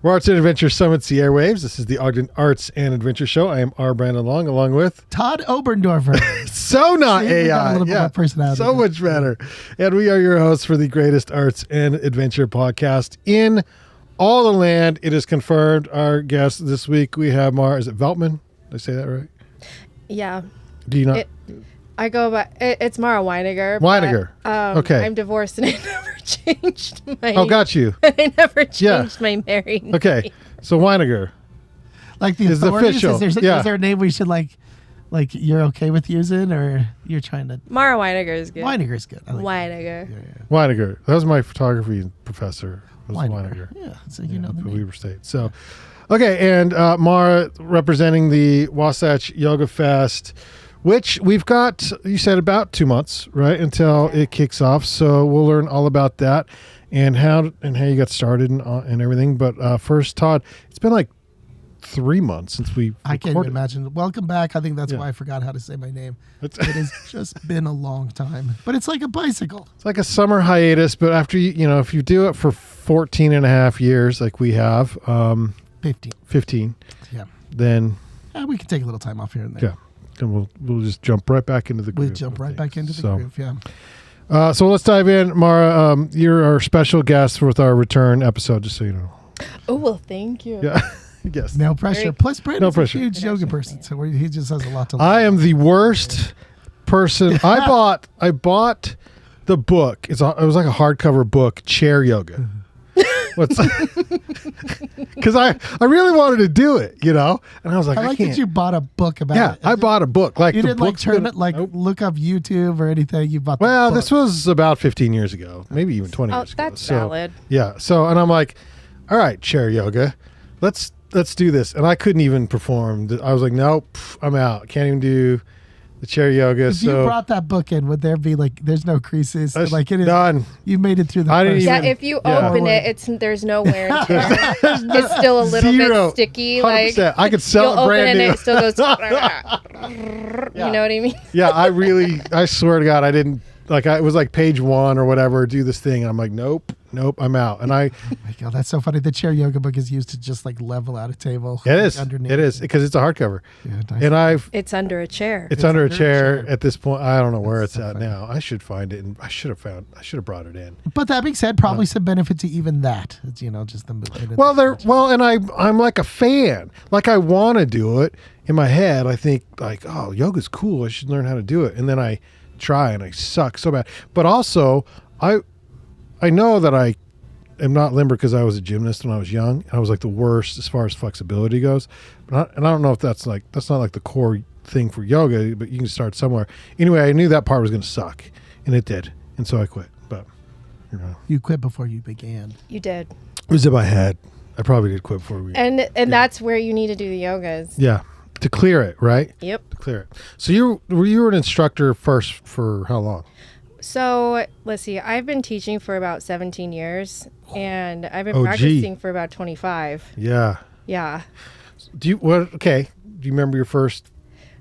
Where Arts and Adventure summits the airwaves. This is the Ogden Arts and Adventure Show. I am R. Brandon Long, along with Todd Oberndorfer. So not AI. Got a little bit more personality. So much better. And we are your hosts for the greatest arts and adventure podcast in all the land. It is confirmed. Our guest this week, we have Mara. Is it Veltman? Did I say that right? Yeah. Do you not? I go by, it's Mara Winegar. Winegar. Okay. I'm divorced and I never changed my... Oh, got you. I never changed my married name. Okay. So Winegar. Like the is authorities? official. Is there a name we should like you're okay with using, or you're trying to... Mara Winegar is good. Winegar is good. I like Winegar. Yeah. Winegar. That was my photography professor. Was Winegar. Yeah. So you know the from name. Weber State. So, okay. And Mara representing the Wasatch Yoga Fest, which we've got, you said, about 2 months, right, until it kicks off. So we'll learn all about that and how you got started and everything. But first, Todd, it's been like 3 months since we I can't even imagine. Welcome back. I think that's why I forgot how to say my name. It has just been a long time. But it's like a bicycle. It's like a summer hiatus, but after if you do it for 14 and a half years like we have, 15, yeah, then we can take a little time off here and there. Yeah. And we'll just jump right back into the groove. We'll jump right back into the groove, yeah. So let's dive in. Mara, you're our special guest with our return episode, just so you know. Oh, well, thank you. Yeah. Yes. No pressure. Plus, Brandon's a huge No yoga pressure. person, so he just has a lot to learn. I am the worst person. I bought the book. It was like a hardcover book, Chair Yoga. Because I really wanted to do it, and I was like, I like can't. that you bought a book about it. Yeah, I bought a book. Like you the didn't like book's turn been- it like Nope. look up YouTube or anything. You bought. Well, the book. this was about 15 years ago, maybe even 20 Oh, years ago. that's valid. Yeah. So, and I'm like, all right, Chair Yoga, let's do this. And I couldn't even perform. I was like, nope, I'm out. Can't even do the Chair Yoga. If you brought that book in, would there be there's no creases? That's Like it is done. You made it through the I didn't first. even- Yeah, if you Yeah. open it, there's no wear and tear. It's still a little Zero. bit sticky. 100%. I could sell you'll it open brand it new. and it still goes. You know what I mean? Yeah, I swear to God, I didn't, it was like page 1 or whatever, do this thing. And I'm like, nope, I'm out. And Oh my God, that's so funny. The Chair Yoga book is used to just level out a table. it is, underneath. it is, because it's a hardcover. Yeah, nice. And It's under a chair. it's under a under a chair chair. at this point. I don't know where That's it's so at funny. now. I should find it, and I should have brought it in. But that being said, probably some benefit to even that. It's, just the movement. And I'm like a fan. Like I want to do it in my head. I think oh, yoga's cool. I should learn how to do it. And then I try and I suck so bad. But also, I know that I am not limber because I was a gymnast when I was young. And I was like the worst as far as flexibility goes. And I don't know if that's not like the core thing for yoga, but you can start somewhere. Anyway, I knew that part was going to suck, and it did. And so I quit. But you quit before you began. You did. it was in my head. I probably did quit before we. And that's where you need to do the yogas. Yeah, to clear it, right? Yep. To clear it. So you were an instructor first for how long? So let's see. I've been teaching for about 17 years, and I've been OG. practicing for about 25. Yeah. Yeah. Do you remember your first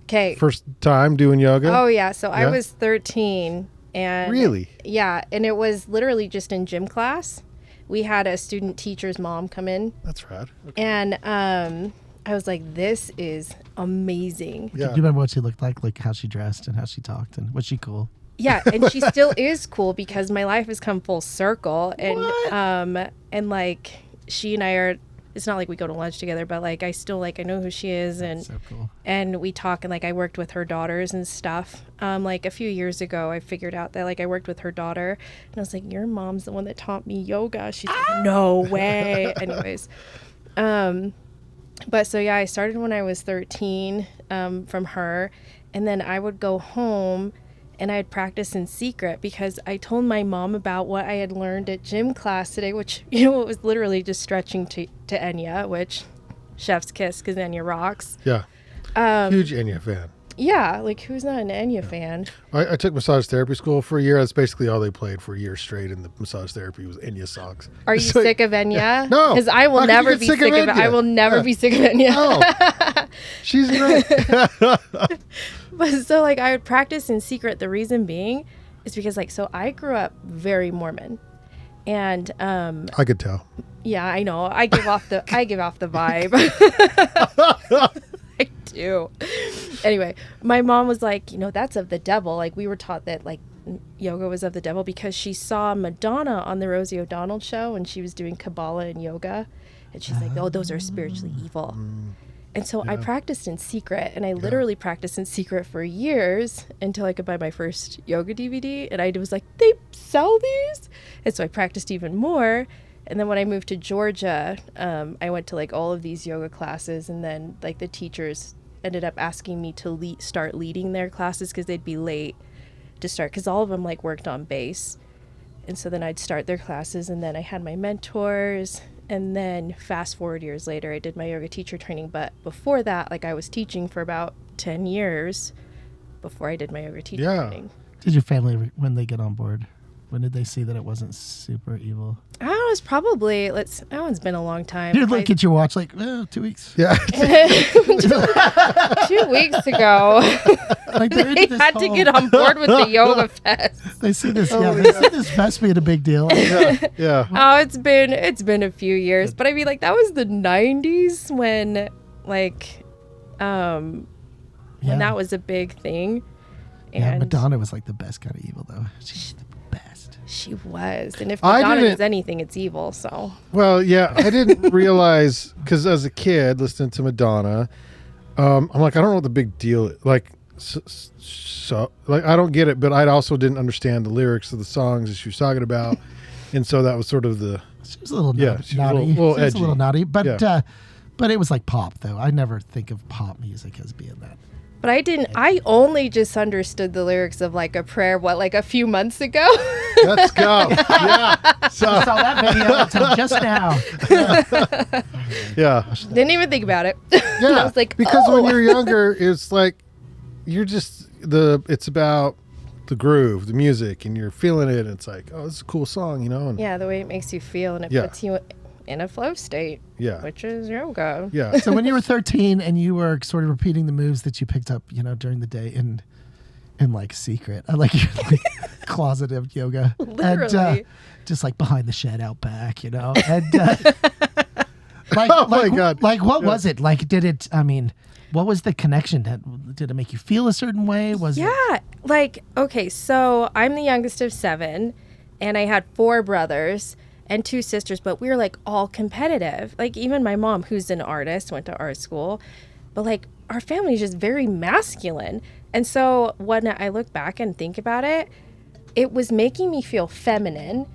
Okay. time doing yoga? Oh yeah. So I Yeah? was 13, and Really? Yeah, and it was literally just in gym class. We had a student teacher's mom come in, That's rad. Okay. and I was like, "This is amazing." Yeah. Do you remember what she looked like how she dressed and how she talked, and was she cool? Yeah, and she still is cool because my life has come full circle, and she and I are. It's not like we go to lunch together, but I still I know who she is, and So cool. and we talk, and I worked with her daughters and stuff. A few years ago, I figured out that I worked with her daughter, and I was like, "Your mom's the one that taught me yoga." She's like, "No way." Anyways, but so yeah, I started when I was 13 from her, and then I would go home and I'd practice in secret because I told my mom about what I had learned at gym class today, which it was literally just stretching to Enya, which chef's kiss because Enya rocks. Yeah. Huge Enya fan. Yeah, who's not an Enya fan? I took massage therapy school for a year. That's basically all they played for a year straight in the massage therapy was Enya songs. Are you So- sick of Enya? No. Because I will How could you never get be sick sick of of it. Enya? I will never Yeah. be sick of Enya. Oh, she's great. But so I would practice in secret. The reason being is because so I grew up very Mormon, And I could tell. yeah, I know. I give off the vibe. I do. Anyway, my mom was like, that's of the devil. Like, we were taught that like yoga was of the devil because she saw Madonna on the Rosie O'Donnell show and she was doing Kabbalah and yoga. And she's like, oh, those are spiritually evil. And so I practiced in secret, and I literally practiced in secret for years until I could buy my first yoga DVD. And I was like, they sell these? And so I practiced even more. And then when I moved to Georgia, I went to like all of these yoga classes, and then like the teachers ended up asking me to start leading their classes because they'd be late to start, because all of them like worked on base. And so then I'd start their classes, and then I had my mentors. And then fast forward years later, I did my yoga teacher training. But before that, like I was teaching for about 10 years before I did my yoga teacher training. Did your family, when they get on board, when did they see that it wasn't super evil? I don't know, it's probably, that one's been a long time. You'd look at your watch like, 2 weeks. Yeah. 2 weeks ago. Like they had to get on board with the yoga fest. They see this, they see this fest being a big deal. Yeah. Oh, it's been a few years. But I mean, like, that was the 90s when, like, when that was a big thing. And Madonna was like the best kind of evil, though. She's the best. She was. And if Madonna is anything, it's evil, so. Well, yeah, I didn't realize, because as a kid, listening to Madonna, I'm like, I don't know what the big deal is. Like, so like, I don't get it, but I also didn't understand the lyrics of the songs that she was talking about. And so that was sort of the... She was a little naughty. She was a little naughty, but it was like pop, though. I never think of pop music as being that. But I only just understood the lyrics of like a prayer, like a few months ago. Let's go. Yeah. So I saw that video until just now. Yeah. Didn't even think about it. Yeah. I was like, because when you're younger, it's like, it's about the groove, the music, and you're feeling it. And it's like, oh, this is a cool song, And yeah, the way it makes you feel, and it puts you in a flow state, which is yoga. Yeah. So when you were 13 and you were sort of repeating the moves that you picked up, during the day in like secret, I like your closeted yoga, literally, and, just like behind the shed out back, and my God, like what was it like? Did it? I mean, what was the connection? Did it make you feel a certain way? Like, okay, so I'm the youngest of 7, and I had 4 brothers and 2 sisters, but we were like all competitive. Like even my mom, who's an artist, went to art school, but like our family is just very masculine. And so when I look back and think about it, it was making me feel feminine.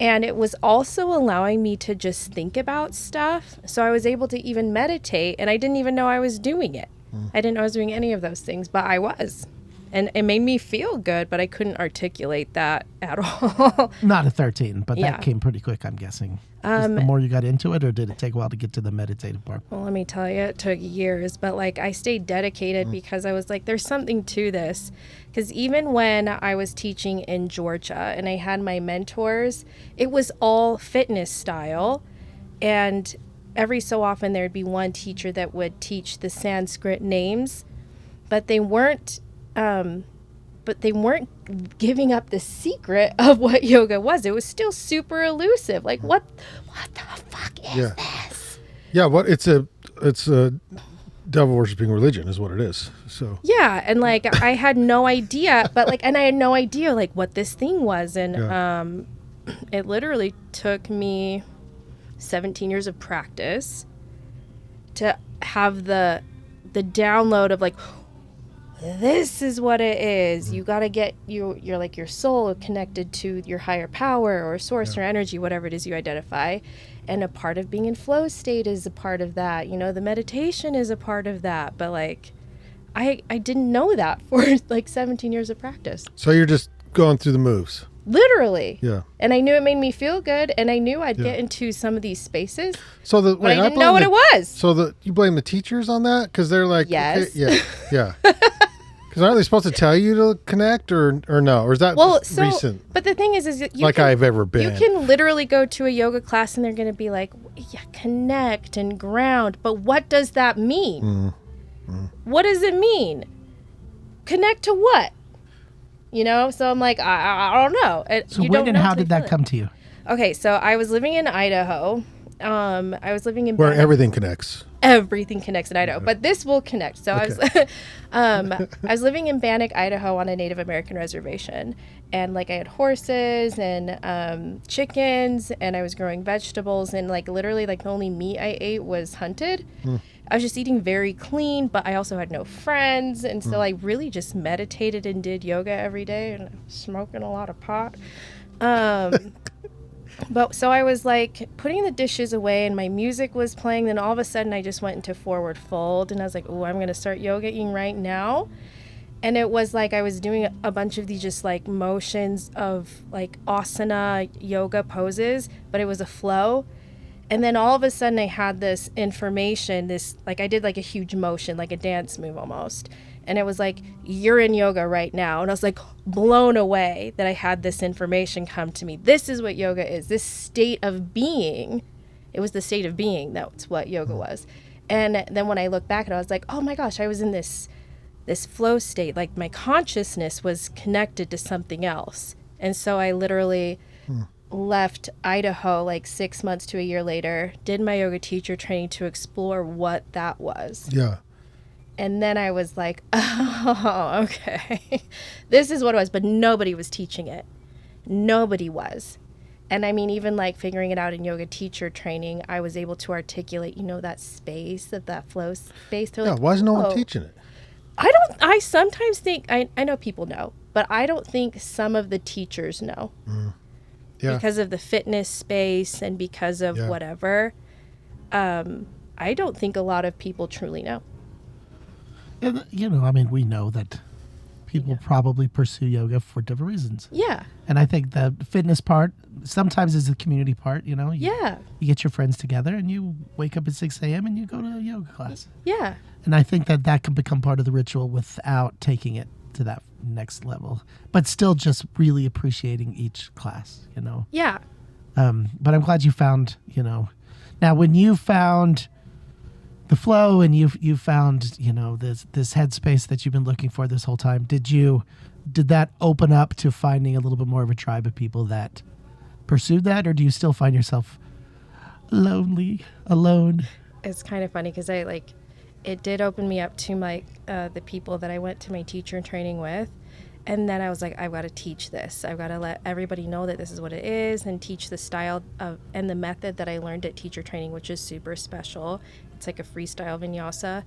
And it was also allowing me to just think about stuff. So I was able to even meditate, and I didn't even know I was doing it. I didn't know I was doing any of those things, but I was. And it made me feel good, but I couldn't articulate that at all. Not at 13, but that came pretty quick, I'm guessing. Just the more you got into it, or did it take a while to get to the meditative part? Well, let me tell you, it took years, but like I stayed dedicated because I was like, there's something to this. Because even when I was teaching in Georgia and I had my mentors, it was all fitness style. And every so often there'd be one teacher that would teach the Sanskrit names, but they weren't giving up the secret of what yoga was. It was still super elusive. Like, what the fuck is this? Yeah, it's a devil worshipping religion is what it is. So yeah, and like I had no idea, but like, and I had no idea like what this thing was, and it literally took me 17 years of practice to have the download of like, this is what it is. You got to get you're like your soul connected to your higher power or source or energy, whatever it is you identify. And a part of being in flow state is a part of that. The meditation is a part of that. But like, I didn't know that for like 17 years of practice. So you're just going through the moves. Literally. Yeah. And I knew it made me feel good, and I knew I'd get into some of these spaces. So but I didn't know what it was. So you blame the teachers on that? Because they're like, yes. Okay, yeah. Because aren't they supposed to tell you to connect or no? Or is that recent? But the thing is I've ever been. You can literally go to a yoga class and they're going to be like, yeah, connect and ground. But what does that mean? What does it mean? Connect to what? So I'm like, I don't know. So when and how did that come to you? Okay, so I was living in Idaho. I was living in Where Bannock. everything connects. Everything connects in Idaho, but this will connect. So Okay. I was living in Bannock, Idaho, on a Native American reservation, and like I had horses and chickens, and I was growing vegetables, and like literally like the only meat I ate was hunted. I was just eating very clean, but I also had no friends, and so I really just meditated and did yoga every day, and smoking a lot of pot. But so I was like putting the dishes away and my music was playing. Then all of a sudden I just went into forward fold and I was like, oh, I'm going to start yogaing right now. And it was like I was doing a bunch of these just like motions of like asana yoga poses, but it was a flow. And then all of a sudden I had this information, this like I did like a huge motion, like a dance move almost. And it was like, you're in yoga right now. And I was like blown away that I had this information come to me. This is what yoga is, this state of being. It was the state of being. That's what yoga was. And then when I look back at it, I was like, oh my gosh, I was in this flow state. Like my consciousness was connected to something else. And so I literally left Idaho like 6 months to a year later, did my yoga teacher training to explore what that was. Yeah. And then I was like, oh, okay. This is what it was. But nobody was teaching it. Nobody was. And I mean, even like figuring it out in yoga teacher training, I was able to articulate, that space, that flow space. They're Yeah. like, Why is no one "Oh." teaching it? I sometimes think, I know people know, but I don't think some of the teachers know. Yeah. Because of the fitness space and because of whatever. I don't think a lot of people truly know. And, I mean, we know that people probably pursue yoga for different reasons. Yeah. And I think the fitness part sometimes is the community part, You get your friends together and you wake up at 6 a.m. and you go to a yoga class. Yeah. And I think that can become part of the ritual without taking it to that next level, but still just really appreciating each class, Yeah. But I'm glad you found, now when you found the flow and you found, this headspace that you've been looking for this whole time, did that open up to finding a little bit more of a tribe of people that pursued that, or do you still find yourself alone? It's kind of funny because it did open me up to my the people that I went to my teacher training with. And then I was like, I've got to teach this. I've got to let everybody know that this is what it is and teach the style and the method that I learned at teacher training, which is super special. It's like a freestyle vinyasa.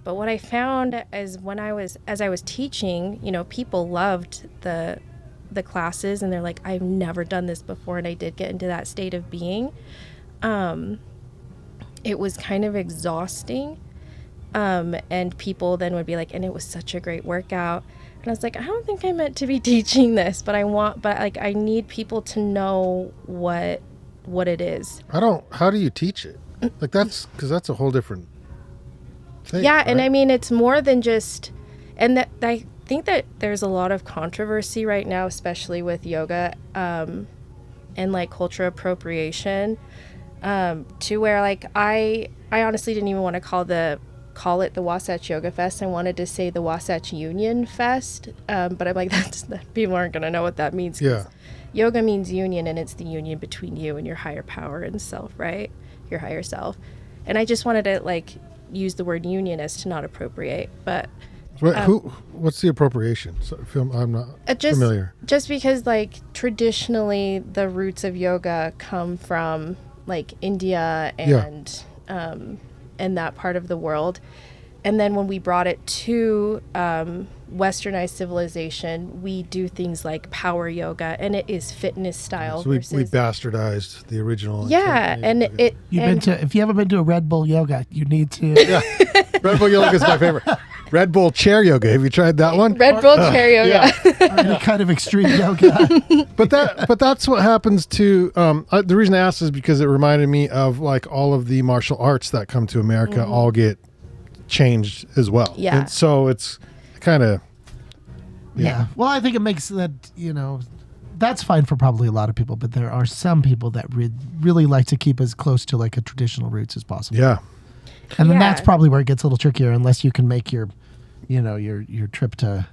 But what I found is as I was teaching, people loved the classes and they're like, I've never done this before. And I did get into that state of being. It was kind of exhausting. And people then would be like, and it was such a great workout. And I was like, I don't think I'm meant to be teaching this, but I need people to know what it is. How do you teach it? Like because that's a whole different thing. Yeah. Right? And I mean, it's more than just, and that I think that there's a lot of controversy right now, especially with yoga, and like cultural appropriation, to where like, I honestly didn't even want to call it the Wasatch Yoga Fest. I wanted to say the Wasatch Union Fest, but I'm like, people aren't going to know what that means. Yeah. Yoga means union, and it's the union between you and your higher power and self, right? Your higher self. And I just wanted to like use the word union as to not appropriate, but what's the appropriation? So, I'm not familiar. Just because like traditionally the roots of yoga come from like India and that part of the world. And then when we brought it to westernized civilization, we do things like power yoga, and it is fitness style. So we bastardized the original. Yeah, and okay. If you haven't been to a Red Bull yoga, you need to. Yeah, Red Bull yoga is my favorite. Red Bull chair yoga. Have you tried that one? Red Bull chair yoga. Yeah. Any kind of extreme yoga. But that's what happens to. The reason I asked is because it reminded me of like all of the martial arts that come to America all get changed as well. Yeah. And so it's kind of. Yeah. Well, I think it makes that, that's fine for probably a lot of people, but there are some people that really like to keep as close to like a traditional roots as possible. Yeah. And then that's probably where it gets a little trickier unless you can make your trip to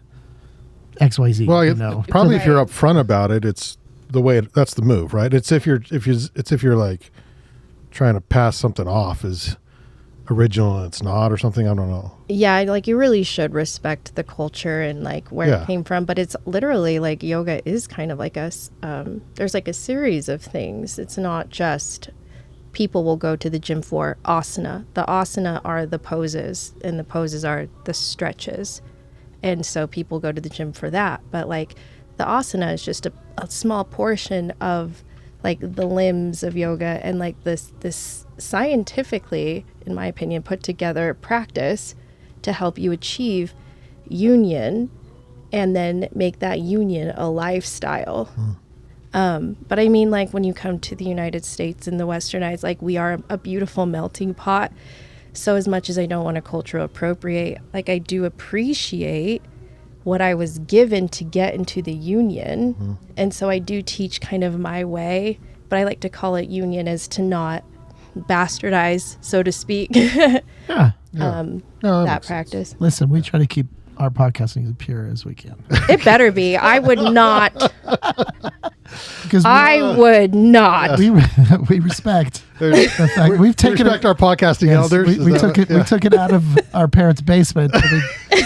XYZ. Well, probably if you're upfront about it, it's the way that's the move, right? It's if you're like trying to pass something off as original and it's not or something. I don't know. Yeah, like you really should respect the culture and like where it came from. But it's literally like yoga is kind of like there's like a series of things. It's not just people will go to the gym for asana. The asana are the poses and the poses are the stretches. And so people go to the gym for that. But like the asana is just a small portion of like the limbs of yoga and like this scientifically, in my opinion, put together practice to help you achieve union and then make that union a lifestyle. But I mean, like when you come to the United States and the westernized, like we are a beautiful melting pot. So as much as I don't want to cultural appropriate, like I do appreciate what I was given to get into the union. And so I do teach kind of my way, but I like to call it union as to not bastardize, so to speak, that practice. Listen, we try to keep our podcasting as pure as we can. It better be. I would not. Because I would not. We respect the fact we've taken respect our podcasting elders. We took it out of our parents' basement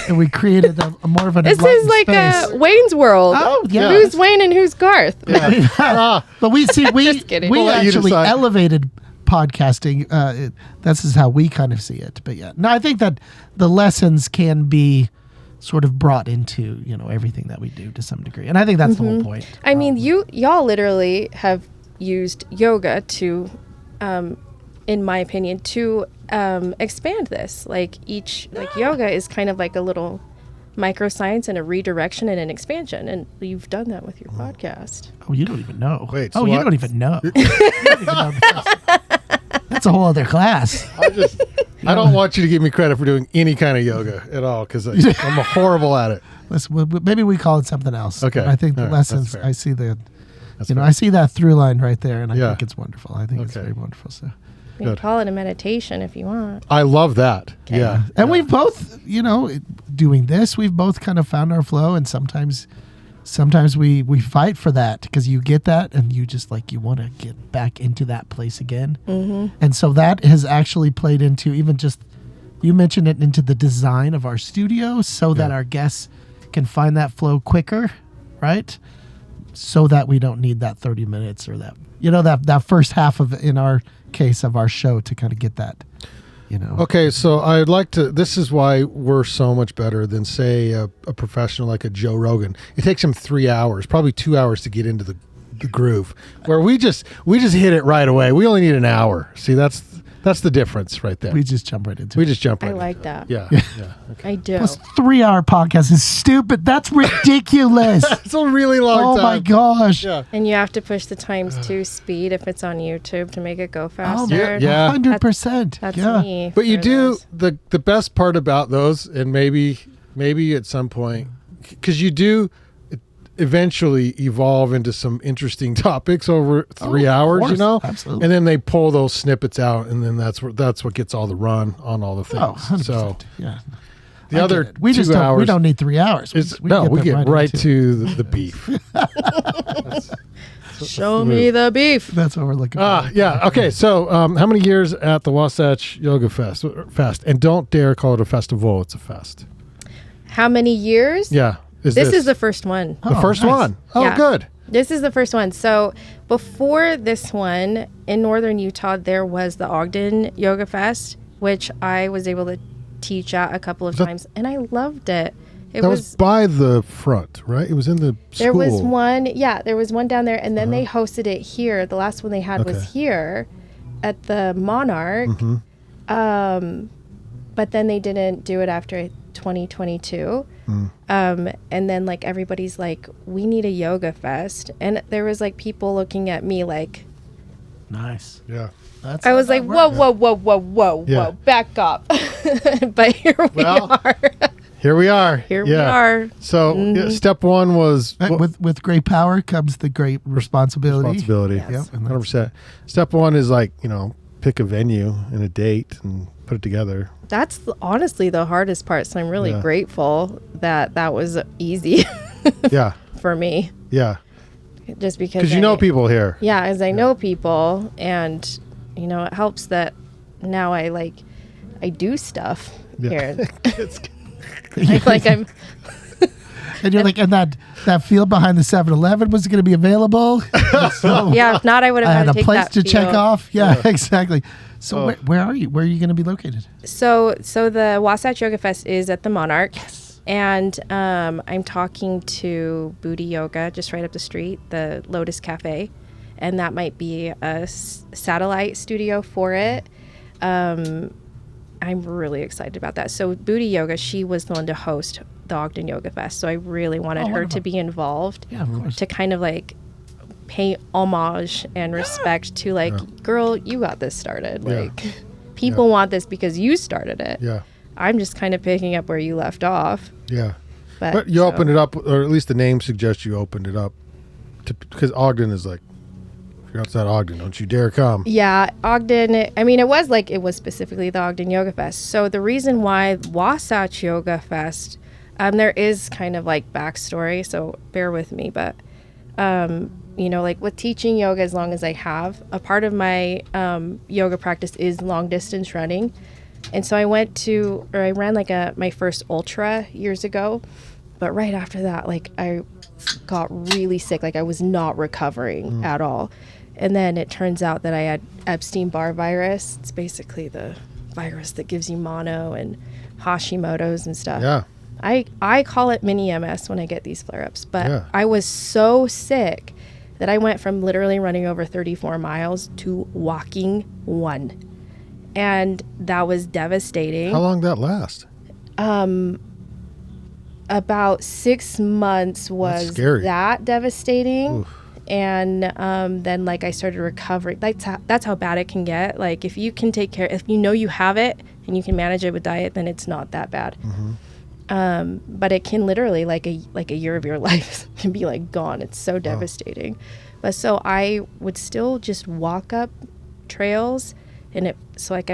and we created a more of an. This is like space. a Wayne's World. Oh yeah. Who's Wayne and who's Garth? Yeah. But we kidding. we We'll let you actually decide. elevated podcasting. This is how we kind of see it. But yeah, no, I think that the lessons can be sort of brought into everything that we do to some degree, and I think that's the whole point. I mean, y'all literally have used yoga to, in my opinion, to expand this. Like yoga is kind of like a little microscience and a redirection and an expansion, and you've done that with your podcast. Oh, you don't even know. Wait, oh, so you what? don't even know. You don't even know that's a whole other class. I don't want you to give me credit for doing any kind of yoga at all because I'm horrible at it. Listen, maybe we call it something else. Okay. But I think the All right, that's lessons. fair. I see the. That's I see that through line right there, and I Yeah. think it's wonderful. I think it's Okay. very wonderful. So, You can Good. call it a meditation if you want. I love that. Yeah. and we've both, doing this, we've both kind of found our flow, and sometimes we fight for that because you get that, and you just you want to get back into that place again, and so that has actually played into even just you mentioned it into the design of our studio so that our guests can find that flow quicker, right? So that we don't need that 30 minutes or that that first half of, in our case, of our show to kind of get that, Okay, so I'd like to. This is why we're so much better than, say, a professional like a Joe Rogan. It takes him 3 hours, probably 2 hours to get into the groove. Where we just hit it right away. We only need an hour. See, that's the difference right there. We just jump right into We it. just jump right. I like into that. it. Yeah. Okay. I do. Plus 3-hour podcast is stupid. That's ridiculous. It's a really long Oh time. my gosh. Yeah. And you have to push the times to speed if it's on YouTube to make it go faster. Yeah. 100%. That's yeah. me. But you for do those. the best part about those, and maybe at some point, because you do eventually evolve into some interesting topics over 3 of hours, course. Absolutely. and then they pull those snippets out, and then that's what gets all the run on all the things. Oh, 100%. So yeah. the I other get it. We 2 just hours, we don't need 3 hours. we them get right into it. to the beef. Show me the beef. That's what we're looking for. Yeah. Okay. So, how many years at the Wasatch Yoga Fest? And don't dare call it a festival. It's a fest. How many years? Yeah. This is the first one. the first nice. one. Oh, Yeah. good. This is the first one. So before this one, in northern Utah, there was the Ogden Yoga Fest, which I was able to teach at a couple of times, and I loved it. It That was by the front, right? It was in the school. there was one, there was one down there, and then they hosted it here. The last one they had was here at the Monarch. But then they didn't do it after 2022. And then everybody's like, we need a yoga fest. And there was people looking at me like, Nice. Yeah. That's I was like, whoa, Yeah. back up. But here we are. Here we are. Here we are. So step one was With great power comes the great responsibility. responsibility. Yep. And that's- 100%. Step one is pick a venue and a date and put it together. That's honestly the hardest part. So I'm really Yeah. grateful that was easy Yeah. for me. Yeah. just because Because you know people here. Yeah, as I know people, and it helps that now I do stuff here. like I'm. And you're like, and that field behind the 7-Eleven was going to be available. So Yeah, if not, I would have I had had a to take place that to check field. off. Yeah, exactly. So where are you? Where are you going to be located? So the Wasatch Yoga Fest is at the Monarch. Yes. And I'm talking to Booty Yoga just right up the street, the Lotus Cafe. And that might be a satellite studio for it. I'm really excited about that. So Booty Yoga, she was the one to host the Ogden Yoga Fest. So I really wanted her to be involved. Yeah, of course. To kind of pay homage and respect to girl, you got this started. People want this because you started it. Yeah. I'm just kind of picking up where you left off. Yeah. But you opened it up, or at least the name suggests you opened it up, because Ogden is if you're outside Ogden, don't you dare come. Yeah, Ogden, I mean, it was specifically the Ogden Yoga Fest. So the reason why Wasatch Yoga Fest, there is kind of backstory, so bear with me, but, with teaching yoga as long as I have, a part of my yoga practice is long distance running. And so I ran my first ultra years ago, but right after that, I got really sick. I was not recovering at all. And then it turns out that I had Epstein-Barr virus. It's basically the virus that gives you mono and Hashimoto's and stuff. Yeah. I call it mini MS when I get these flare-ups. But Yeah. I was so sick that I went from literally running over 34 miles to walking 1. And that was devastating. How long did that last? About 6 months was scary. that devastating. Oof. And then I started recovering. That's how bad it can get. If you can take care, if you know you have it and you can manage it with diet, then it's not that bad. Mm-hmm. But it can literally a year of your life can be gone. It's so devastating. But so I would still just walk up trails, and I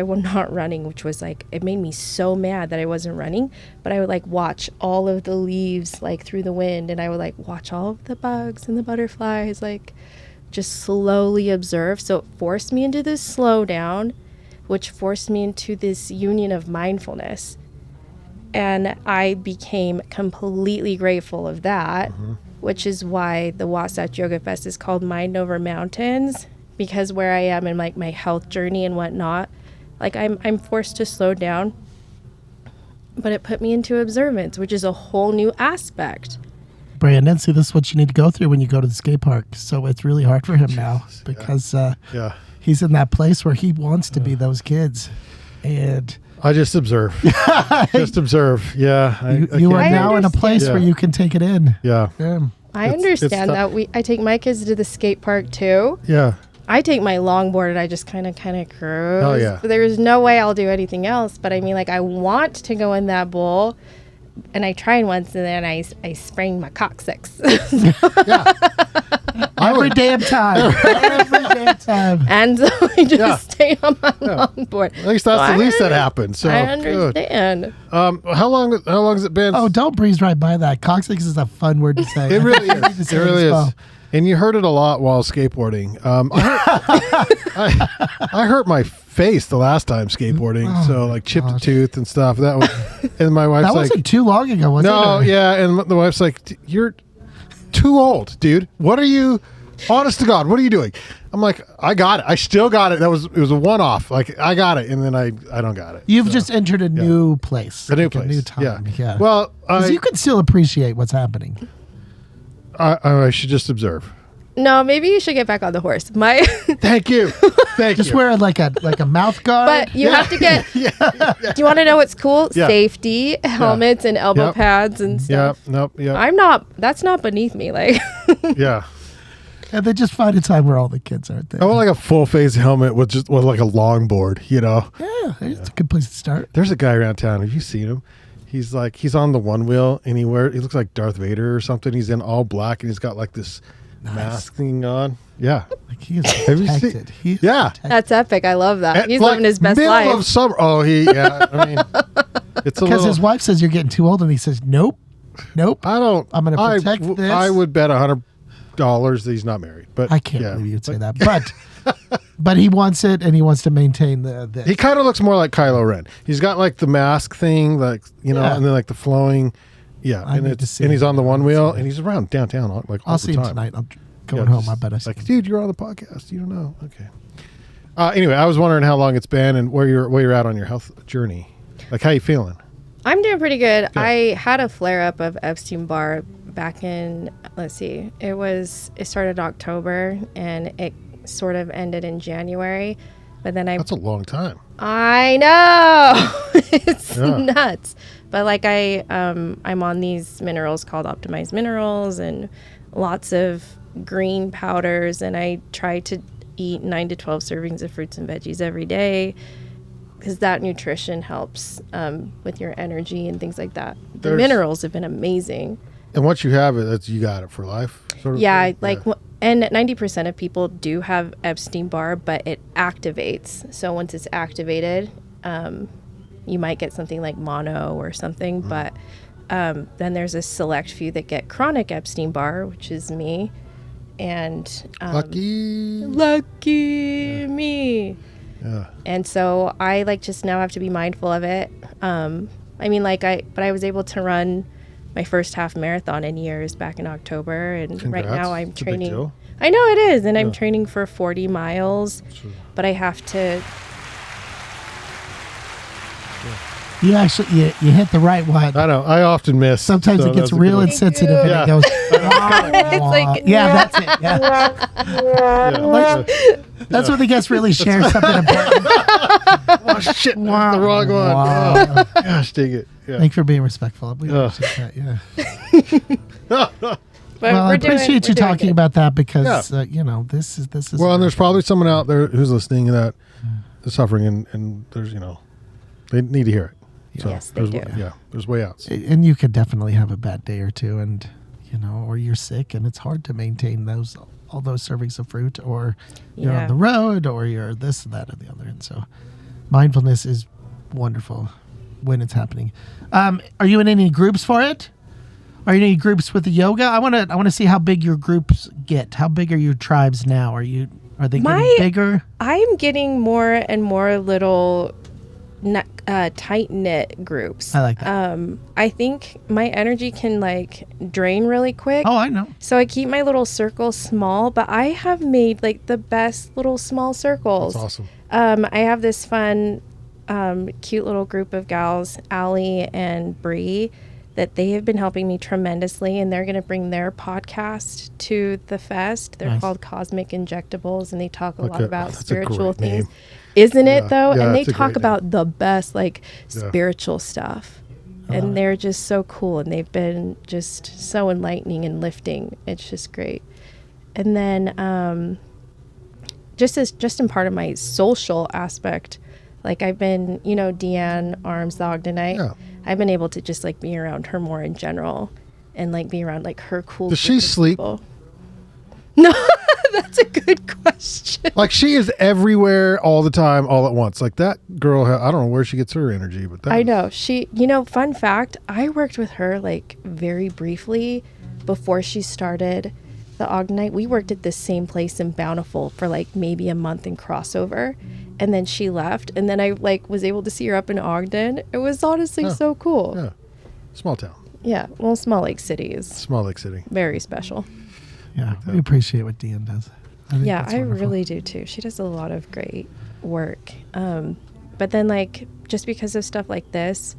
was not running, which was it made me so mad that I wasn't running. But I would watch all of the leaves through the wind, and I would watch all of the bugs and the butterflies, just slowly observe. So it forced me into this slowdown, which forced me into this union of mindfulness. And I became completely grateful of that, which is why the Wasatch Yoga Fest is called Mind Over Mountains, because where I am in my health journey and whatnot, I'm forced to slow down, but it put me into observance, which is a whole new aspect. Brandon, see, this is what you need to go through when you go to the skate park. So it's really hard for him now because he's in that place where he wants to be those kids. And I just observe. Just observe. Yeah. You are now in a place where you can take it in. Yeah. I understand that. I take my kids to the skate park too. Yeah. I take my longboard and I just kind of cruise. Oh, yeah. There's no way I'll do anything else. But I mean, I want to go in that bowl. And I tried once, and then I sprained my coccyx. Every damn time. Every damn time. And so I just stayed on my longboard. At least that's the least that happened. So I understand. How long has it been? Oh, don't breeze right by that. Coccyx is a fun word to say. It really is. It really is. And you heard it a lot while skateboarding. I hurt my face the last time skateboarding, so chipped a tooth and stuff. That was, and my wife's that wasn't too long ago, was it? No, yeah, and the wife's like, "You're too old, dude. What are you? Honest to God, what are you doing?" I'm like, "I got it. I still got it. It was a one-off. I got it, and then I don't got it." You've just entered a new place, a new place, a new time. Yeah. Well, you can still appreciate what's happening. I should just observe. No, maybe you should get back on the horse. Thank you. Just wear like a mouth guard. But you have to get. Do you want to know what's cool? Yeah. Safety helmets and elbow pads and stuff. I'm not. That's not beneath me. Yeah. And they just find a time where all the kids aren't there. I want a full face helmet with a longboard. Yeah, it's a good place to start. There's a guy around town. Have you seen him? He's on the one wheel, and he looks like Darth Vader or something. He's in all black, and he's got this mask thing on. Yeah. He is protected. That's epic. I love that. He's living his best middle life. of summer. Oh, I mean, it's because his wife says you're getting too old, and he says, "Nope. I don't. I'm going to protect this." I would bet dollars that he's not married. But I can't believe you'd say that. But he wants it, and he wants to maintain the. He kind of looks more like Kylo Ren. He's got like the mask thing, like and then like the flowing. Yeah, and he's on the one wheel, and he's around downtown like all the time. I'll see him tonight. I'm going home. I bet I see him. Dude, you're on the podcast. You don't know. Okay. Anyway, I was wondering how long it's been and where you're at on your health journey. Like, how you feeling? I'm doing pretty good. I had a flare up of Epstein-Barr back in, it started October and it sort of ended in January. But then That's a long time. I know. It's nuts. But like I'm on these minerals called optimized minerals and lots of green powders, and I try to eat 9 to 12 servings of fruits and veggies every day, because that nutrition helps with your energy and things like that. The minerals have been amazing. And once you have it, you got it for life. Sort of thing? And 90% of people do have Epstein-Barr, but it activates. So once it's activated, you might get something like mono or something, but then there's a select few that get chronic Epstein-Barr, which is me. And lucky me. Yeah. And so I just now have to be mindful of it. But I was able to run my first half marathon in years back in October, and Congrats. right now I'm It's a big training. deal. I know it is, and I'm training for 40 miles, but I have to. You actually you hit the right one. I know. I often miss. Sometimes it gets real insensitive and it goes. It's like, yeah, that's it. Yeah. That's when it gets really shares something important. Oh shit! That's the wrong one. Wow. Oh, gosh, dang it. Yeah. Thanks for being respectful. We appreciate that. Yeah. But Well, I appreciate you talking about that because this is. Well, and there's probably someone out there who's listening that is suffering, and there's they need to hear it. So Yes, they do. There's way outs. And you could definitely have a bad day or two, and or you're sick, and it's hard to maintain all those servings of fruit, or you're on the road, or you're this, that, or the other. And so, mindfulness is wonderful when it's happening. Are you in any groups for it? Are you in any groups with the yoga? I want to see how big your groups get. How big are your tribes now? Are they getting bigger? I'm getting more and more little tight knit groups. I like that. I think my energy can drain really quick. Oh, I know. So I keep my little circles small, but I have made the best little small circles. That's awesome. I have this fun, cute little group of gals, Allie and Bree, that they have been helping me tremendously, and they're going to bring their podcast to the fest. They're called Cosmic Injectables, and they talk a lot about spiritual things. Isn't it though? Yeah, and they talk about the best spiritual stuff. And they're just so cool, and they've been just so enlightening and lifting. It's just great. And then just in part of my social aspect, I've been, Deanne Arms, the Ogdenite. Yeah. I've been able to just be around her more in general, and be around her cool. Does she sleep? People. No, that's a good question. She is everywhere all the time, all at once. That girl, I don't know where she gets her energy, but I know she. Fun fact: I worked with her very briefly before she started the Ogdenite. We worked at the same place in Bountiful for maybe a month in crossover. And then she left, and then I was able to see her up in Ogden. It was honestly so cool. Yeah, small town. Yeah, well, Small Lake City is Small Lake City. Very special. Yeah, we appreciate what Deanne does. I really do too. She does a lot of great work. But then just because of stuff like this,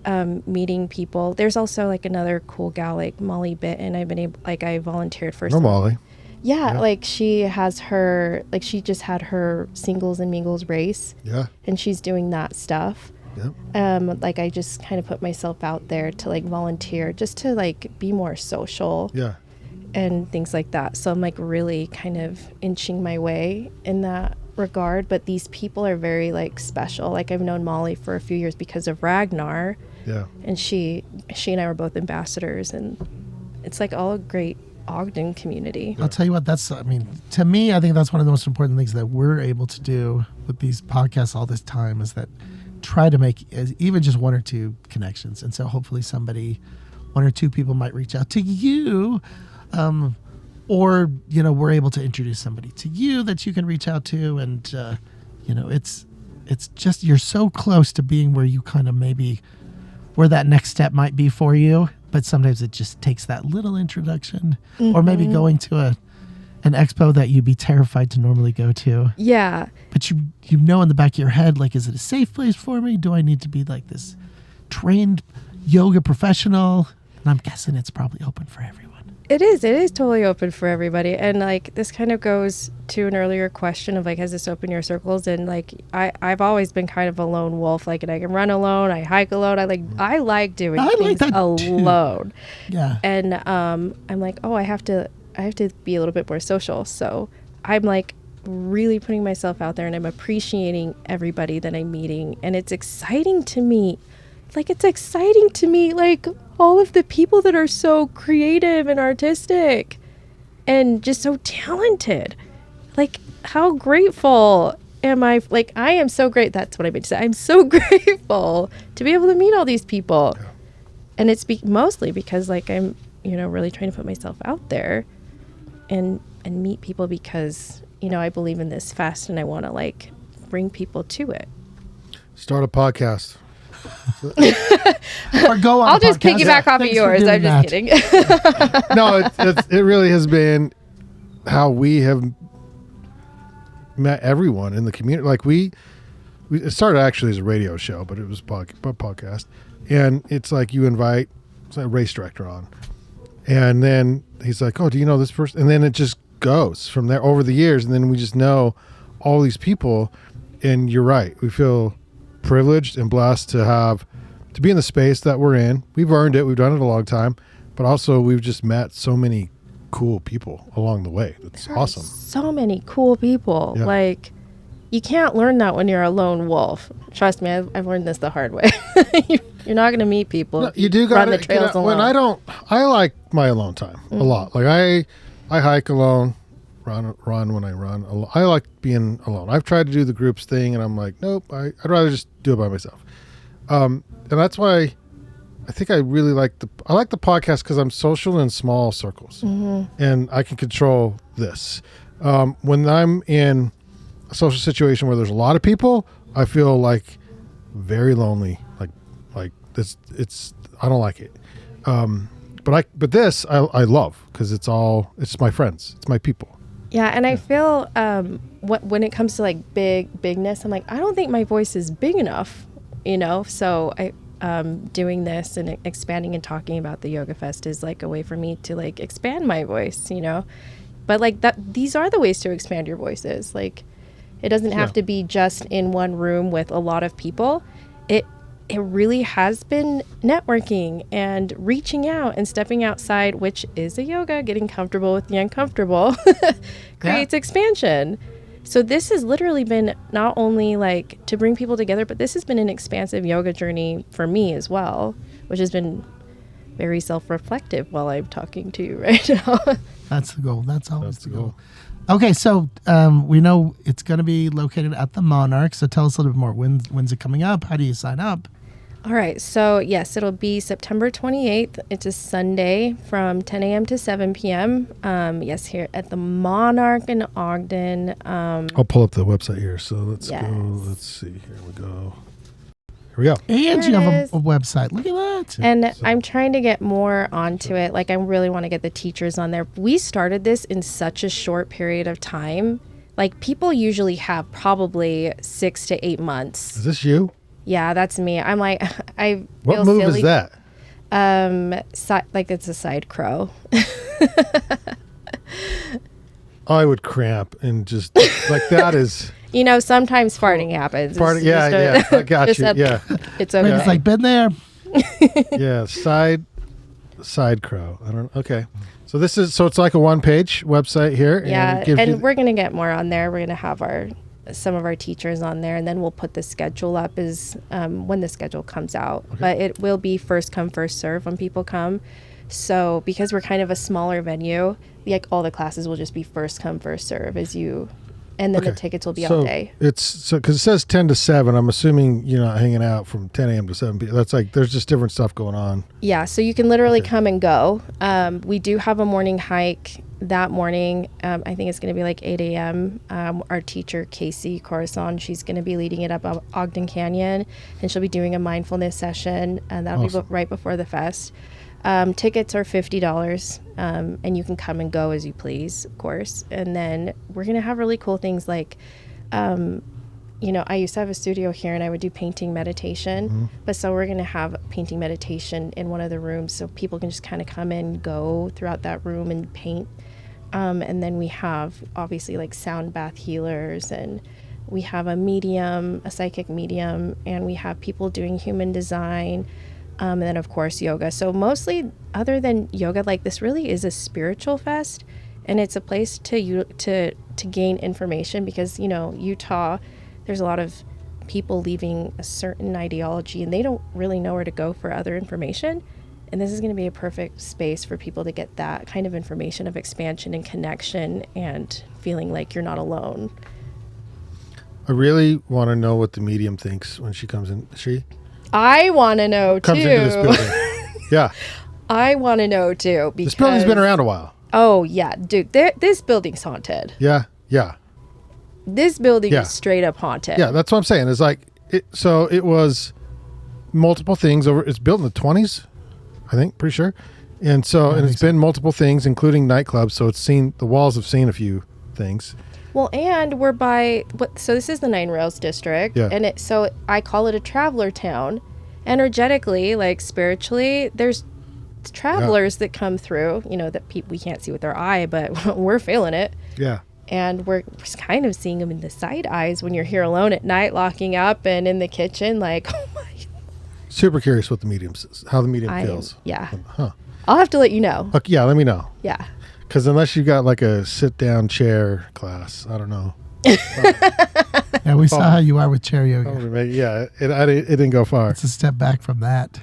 meeting people. There's also another cool gal Molly Bitten. I've been able I volunteered for. No, Molly. Yeah, she has her, she just had her singles and mingles race. Yeah. And she's doing that stuff. Yep. I just kind of put myself out there to volunteer, just to be more social. Yeah. And things like that. So I'm really kind of inching my way in that regard. But these people are very special. I've known Molly for a few years because of Ragnar. Yeah. And she and I were both ambassadors, and it's all a great Ogden community. I'll tell you what, to me, I think that's one of the most important things that we're able to do with these podcasts all this time is that try to make even just one or two connections. And so hopefully one or two people might reach out to you or we're able to introduce somebody to you that you can reach out to, and it's just you're so close to being where you kind of maybe where that next step might be for you, but sometimes it just takes that little introduction, or maybe going to an expo that you'd be terrified to normally go to. Yeah. But you know in the back of your head, like, is it a safe place for me? Do I need to be like this trained yoga professional? And I'm guessing it's probably open for everyone. It is totally open for everybody. And like this kind of goes to an earlier question of like, has this opened your circles? And like I've always been kind of a lone wolf. Like, and I can run alone, I hike alone. I like doing things alone. Yeah. And I'm like, oh, I have to be a little bit more social. So I'm like really putting myself out there, and I'm appreciating everybody that I'm meeting. And it's exciting to meet like all of the people that are so creative and artistic and just so talented. Like, how grateful am I? Like, I am so great. That's what I meant to say. I'm so grateful to be able to meet all these people. Yeah. And it's mostly because like I'm, really trying to put myself out there and meet people because, I believe in this fest and I want to like bring people to it. Start a podcast. Or go on. I'll just piggyback off of yours. I'm just kidding. No, it really has been how we have met everyone in the community. Like it started actually as a radio show, but it was a podcast. And it's like you invite a race director on, and then he's like, "Oh, do you know this person?" And then it just goes from there over the years, and then we just know all these people. And you're right, we feel privileged and blessed to be in the space that we're in. We've earned it. We've done it a long time, but also we've just met so many cool people along the way. That's awesome. So many cool people. Yeah. Like, you can't learn that when you're a lone wolf. Trust me, I've learned this the hard way. You're not going to meet people. No, you do run the trails alone. I like my alone time a lot. Like I hike alone, run when I run. I like being alone. I've tried to do the groups thing, and I'm like, nope. I'd rather just do it by myself. And that's why I think I really like the podcast, because I'm social in small circles, and I can control this. When I'm in a social situation where there's a lot of people, I feel like very lonely. Like it's I don't like it. But this I love, because it's my friends, it's my people. Yeah, and I feel when it comes to like bigness, I'm like, I don't think my voice is big enough, So I doing this and expanding and talking about the Yoga Fest is like a way for me to like expand my voice, But like these are the ways to expand your voices. Like, it doesn't have to be just in one room with a lot of people. It really has been networking and reaching out and stepping outside, which is a yoga, getting comfortable with the uncomfortable, creates expansion. So this has literally been not only like to bring people together, but this has been an expansive yoga journey for me as well, which has been very self-reflective while I'm talking to you right now. That's the goal. That's always the goal. Okay, so we know it's going to be located at the Monarch. So tell us a little bit more. When's it coming up? How do you sign up? All right. So, yes, it'll be September 28th. It's a Sunday from 10 a.m. to 7 p.m. Yes, here at the Monarch in Ogden. I'll pull up the website here. So let's go. Let's see. Here we go. Here we go. And you have a website. Look at that. And I'm trying to get more onto it. Like, I really want to get the teachers on there. We started this in such a short period of time. Like, people usually have probably 6 to 8 months. Is this you? Yeah, that's me. I'm like, I what feel move silly. Is that? Like it's a side crow. I would cramp and just like that is. Sometimes farting happens. Yeah, I got you. Yeah, it's okay. It's like been there. Yeah, side crow. I don't. Okay, so it's like a one-page website here. Yeah, and we're gonna get more on there. We're gonna have some of our teachers on there, and then we'll put the schedule up as when the schedule comes out. Okay. But it will be first come, first serve when people come. So because we're kind of a smaller venue, like all the classes will just be first come, first serve and then the tickets will be all day. It's because it says 10 to 7. I'm assuming you're not hanging out from 10 a.m. to 7 p.m. That's like there's just different stuff going on. Yeah, so you can literally come and go. We do have a morning hike that morning, I think it's going to be like 8 a.m. Our teacher, Casey Corazon, she's going to be leading it up Ogden Canyon, and she'll be doing a mindfulness session, and that'll Awesome. be right before the fest. Tickets are $50, and you can come and go as you please, of course. And then we're going to have really cool things like, you know, I used to have a studio here and I would do painting meditation, but so we're going to have painting meditation in one of the rooms so people can just kind of come and go throughout that room and paint. And then we have obviously like sound bath healers, and we have a medium, a psychic medium, and we have people doing human design. And then of course yoga. So mostly, other than yoga, like this really is a spiritual fest, and it's a place to gain information, because you know, Utah, there's a lot of people leaving a certain ideology and they don't really know where to go for other information. And this is going to be a perfect space for people to get that kind of information of expansion and connection and feeling like you're not alone. I really want to know what the medium thinks when she comes in. I want to know Comes too. into this building. Yeah. I want to know too, because This building's been around a while. Oh yeah, dude, this building's haunted. Yeah. Yeah. This building Yeah. is straight up haunted. Yeah. That's what I'm saying. It's like, so it was multiple things over. It's built in the 20s, I think, pretty sure. And so, and it's been multiple things, including nightclubs. So it's seen, the walls have seen a few things. Well, and we're by so this is the Nine Rails district, Yeah. and so I call it a traveler town. Energetically, like spiritually, there's travelers that come through. You know, that we can't see with our eye, but we're feeling it. Yeah. And we're kind of seeing them in the side eyes when you're here alone at night, locking up and in the kitchen, like, oh my. Super curious what the medium says, how the medium feels. Yeah. Huh. I'll have to let you know. Okay, yeah, let me know. Yeah. Because unless you got like a sit-down chair class, I don't know. Yeah, we saw how you are with chair yoga. Yeah, it didn't go far. It's a step back from that.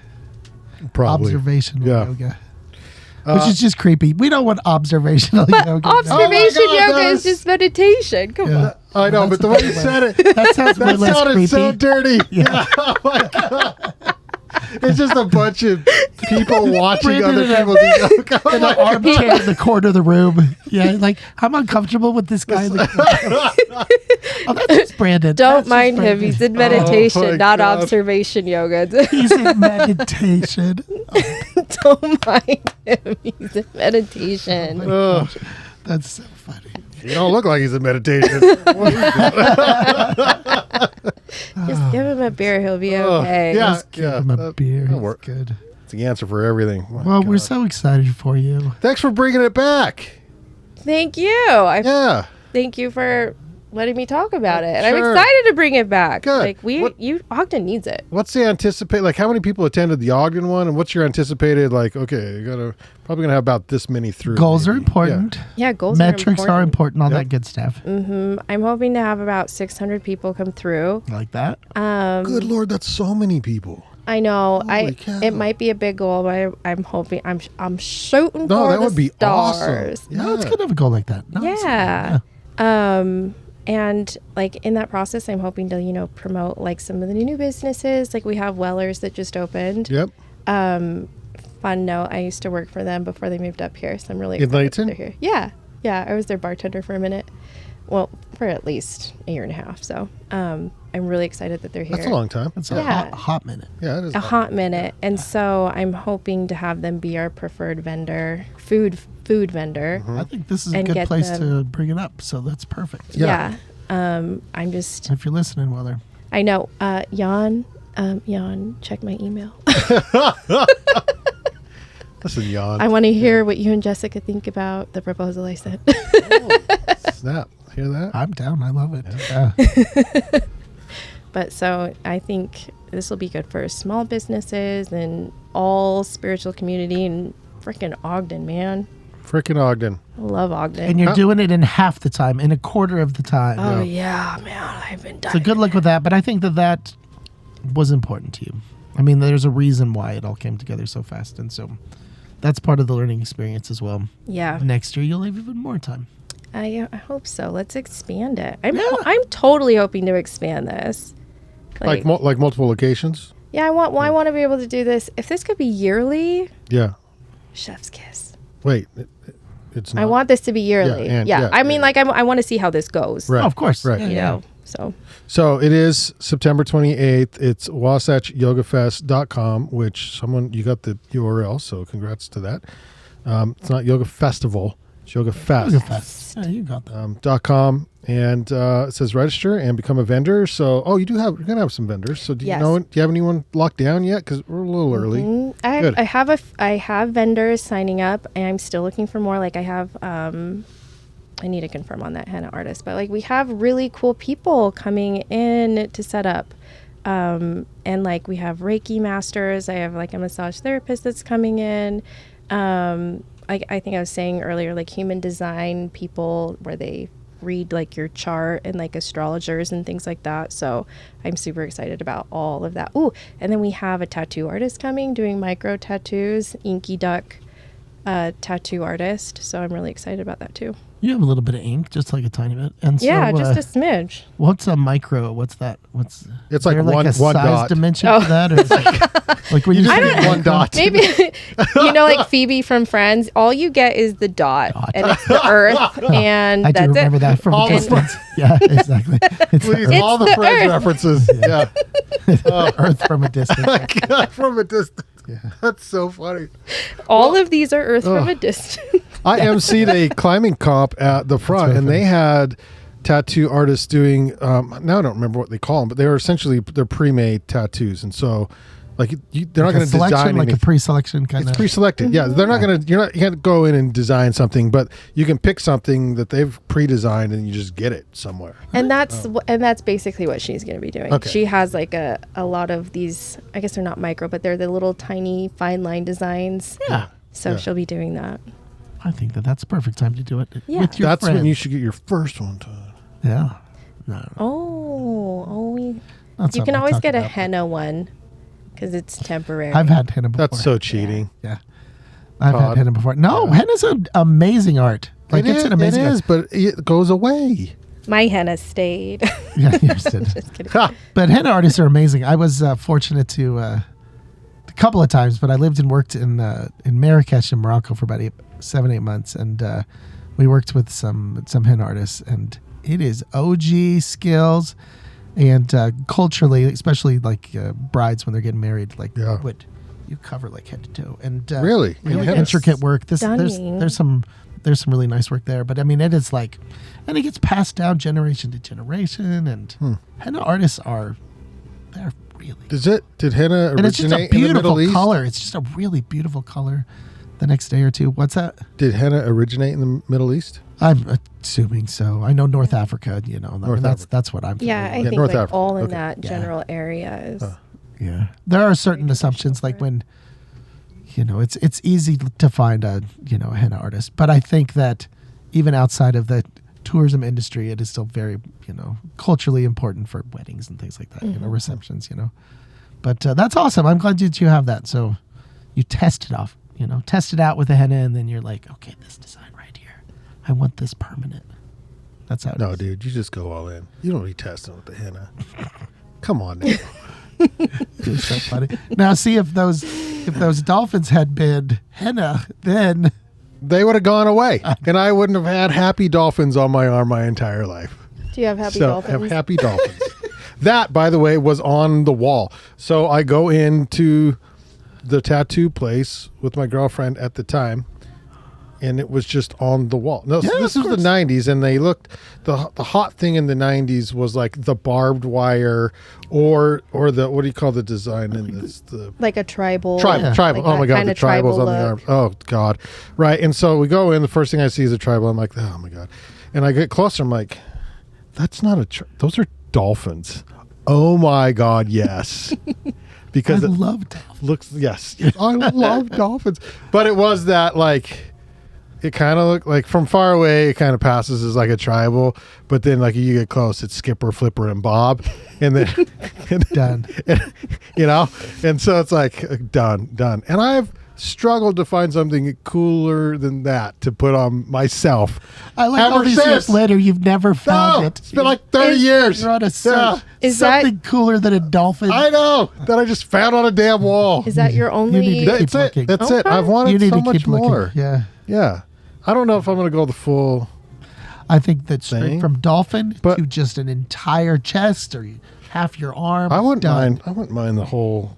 Probably. Observational Yeah. yoga. Which is just creepy. We don't want observational But yoga. observation Oh my God, yoga that's- is just meditation. Come on. I know, but the way you said it, That sounds way that less sounded creepy. so dirty. Yeah. Oh my God. It's just a bunch of people watching Brandon other and people do yoga. Oh In my an armchair in the corner of the room. Yeah, like, I'm uncomfortable with this guy in the corner. Oh, that's just Brandon. Don't That's just mind him. Brandon. He's in meditation, my not God. observation yoga. He's in meditation. Don't mind him. He's in meditation. Ugh. That's so funny. You don't look like he's in meditation. Just give him a beer. He'll be okay. Yeah, Give yeah. him a beer. that'll He's work. good. It's the answer for everything. My Well, we're God. so excited for you. Thanks for bringing it back. Thank you. Yeah. Thank you for letting me talk about it. And Sure. I'm excited to bring it back. Good. Like Ogden needs it. What's the like how many people attended the Ogden one, and what's your anticipated, like, okay, you probably gonna have about this many through. Goals are maybe. important. Yeah, goals Metrics are important. all Yep. that good stuff. I'm hoping to have about 600 people come through. Like that. Good Lord, that's so many people. I know. Holy cow. It might be a big goal, but I'm hoping I'm shooting No, for that the would be stars. awesome. No, it's good to have a goal like that. No, it's- Yeah. And like in that process, I'm hoping to, promote like some of the new businesses. Like we have Wellers that just opened. Yep. Fun note, I used to work for them before they moved up here, so I'm really In excited that Layton? they're here. Yeah. Yeah, I was their bartender for a minute. Well, for at least a year and a half. So I'm really excited that they're here. That's a long time. It's a Yeah. hot minute. Yeah, it is. A hot minute. And so I'm hoping to have them be our preferred vendor, food vendor. I think this is a And good get place them- to bring it up. So that's perfect. Yeah. I'm just, If you're listening, Weller. I know, Jan, check my email. Listen, Jan. I want to hear what you and Jessica think about the proposal I sent. Snap. Hear that? I'm down. I love it. Yeah. But so I think this will be good for small businesses and all spiritual community and freaking Ogden, man. Freaking Ogden. I love Ogden. And you're doing it in half the time, in a quarter of the time. oh yeah, man, I've been dying. So good luck with that. But I think that was important to you. I mean, there's a reason why it all came together so fast. And so that's part of the learning experience as well. Yeah, Next year, you'll have even more time. I hope so. Let's expand it. I'm totally hoping to expand this. Like multiple locations? Yeah, I want to be able to do this. If this could be yearly, Yeah. chef's kiss. Wait. it's not. I want this to be yearly. and- I mean, like I want to see how this goes. Right. Oh, of course. Right. Yeah, You yeah. know. So it is September 28th. It's WasatchYogaFest.com, which you got the URL, so congrats to that. It's not Yoga Festival, it's Yoga Fest. Yoga Fest. Yeah, you got that. .com, and it says register and become a vendor. So, you're gonna have some vendors. So, do you Yes. know? Do you have anyone locked down yet? Because we're a little early. Good. I have vendors signing up, and I'm still looking for more. Like I have, I need to confirm on that henna artist, but like we have really cool people coming in to set up, and like we have Reiki masters. I have like a massage therapist that's coming in. I think I was saying earlier, like human design people where they read like your chart, and like astrologers and things like that. So I'm super excited about all of that. Ooh, and then we have a tattoo artist coming doing micro tattoos, Inky Duck tattoo artist. So I'm really excited about that too. You have a little bit of ink, just like a tiny bit. And so, Yeah, just a smidge. what's a micro? What's that? It's like there one a dot. size dimension for that, or is it like when you I say don't- one dot. Maybe, like Phoebe from Friends, all you get is the dot. And it's the earth, and I do that's remember it. that from a All the distance. Yeah, exactly. It's Please, the all the the Friends Earth. references. Yeah. Earth from a distance. God, from a distance. Yeah. That's so funny. All of these are earth from a distance. I emceed a climbing comp at the front, really and they had tattoo artists doing. Now I don't remember what they call them, but they were essentially they're pre-made tattoos, and so like they're not going to design like anything. a pre-selection kind It's of. pre-selected. Yeah, they're not going to. You can't go in and design something, but you can pick something that they've pre-designed, and you just get it somewhere. And that's basically what she's going to be doing. Okay. She has like a lot of these, I guess they're not micro, but they're the little tiny fine line designs. Yeah. So Yeah. she'll be doing that. I think that's perfect time to do it Yeah. with your That's friends. when you should get your first one, Todd. Yeah. No, You that's can not always what get I'm a talking henna one because it's temporary. about. I've had henna before. That's so cheating. Yeah. I've Todd. had henna before. No, Yeah. henna's an amazing art. Like it's an amazing It is, but it goes away. My henna stayed. art. Yeah, yours did. Just kidding. Ha! But henna artists are amazing. I was fortunate to a couple of times, but I lived and worked in Marrakech in Morocco for about 7-8 months, and we worked with some henna artists, and it is OG skills, and culturally, especially like brides when they're getting married, like Yeah. what you cover like head to toe, and Really? In really henna? intricate work. There's Stunning. some really nice work there, but I mean it is like, and it gets passed down generation to generation, and henna artists they're really Did henna and it's just a originate in the Middle beautiful East? color. It's just a really beautiful color. The next day or two, what's that? Did henna originate in the Middle East? I'm assuming so. I know North Africa. I mean, Africa. that's what I'm. Yeah, I familiar think North like Africa. all in Okay. that Yeah. general area is. with. Yeah, there are certain assumptions like when, it's easy to find a henna artist, but I think that even outside of the tourism industry, it is still very culturally important for weddings and things like that. Receptions. But that's awesome. I'm glad that you have that. So you test it off. Test it out with a henna, and then you're like, okay, this design right here, I want this permanent. That's how it No, is. dude, you just go all in. You don't be testing with the henna. Come on now. It's so funny. Now, see if those dolphins had been henna, then They would have gone away, and I wouldn't have had happy dolphins on my arm my entire life. Do you have happy so dolphins? have happy dolphins. That, by the way, was on the wall. So I go into the tattoo place with my girlfriend at the time, and it was just on the wall. No, so Yeah, this of was the course. 90s, and they looked the hot thing in the 90s was like the barbed wire or the, what do you call the design in this? The Like a tribal. tribal. like Oh that my god, kinda the tribals on the look. arms. Oh god. Right. And so we go in, the first thing I see is a tribal. I'm like, oh my god. And I get closer, I'm like, that's not those are dolphins. Oh my god, yes. Because I it love dolphins. looks, yes, I love dolphins. But it was that, like, it kind of looked like from far away, it kind of passes as like a tribal, but then like you get close, it's Skipper, Flipper, and Bob, and then Done. and so it's like done. And I've struggled to find something cooler than that to put on myself. I like all Ever these since. years later, you've never found No, it. it's been like 30 years. You're on a search. Yeah. Is that- something cooler than a dolphin. I know that I just found on a damn wall. Is that your need only? to That's keep it. looking. That's it. Okay. I've wanted you need so to much keep looking. more. Yeah. Yeah. I don't know if I'm going to go the full. I think that straight Thing. from dolphin But- to just an entire chest or half your arm. I wouldn't done. mind. I wouldn't mind the whole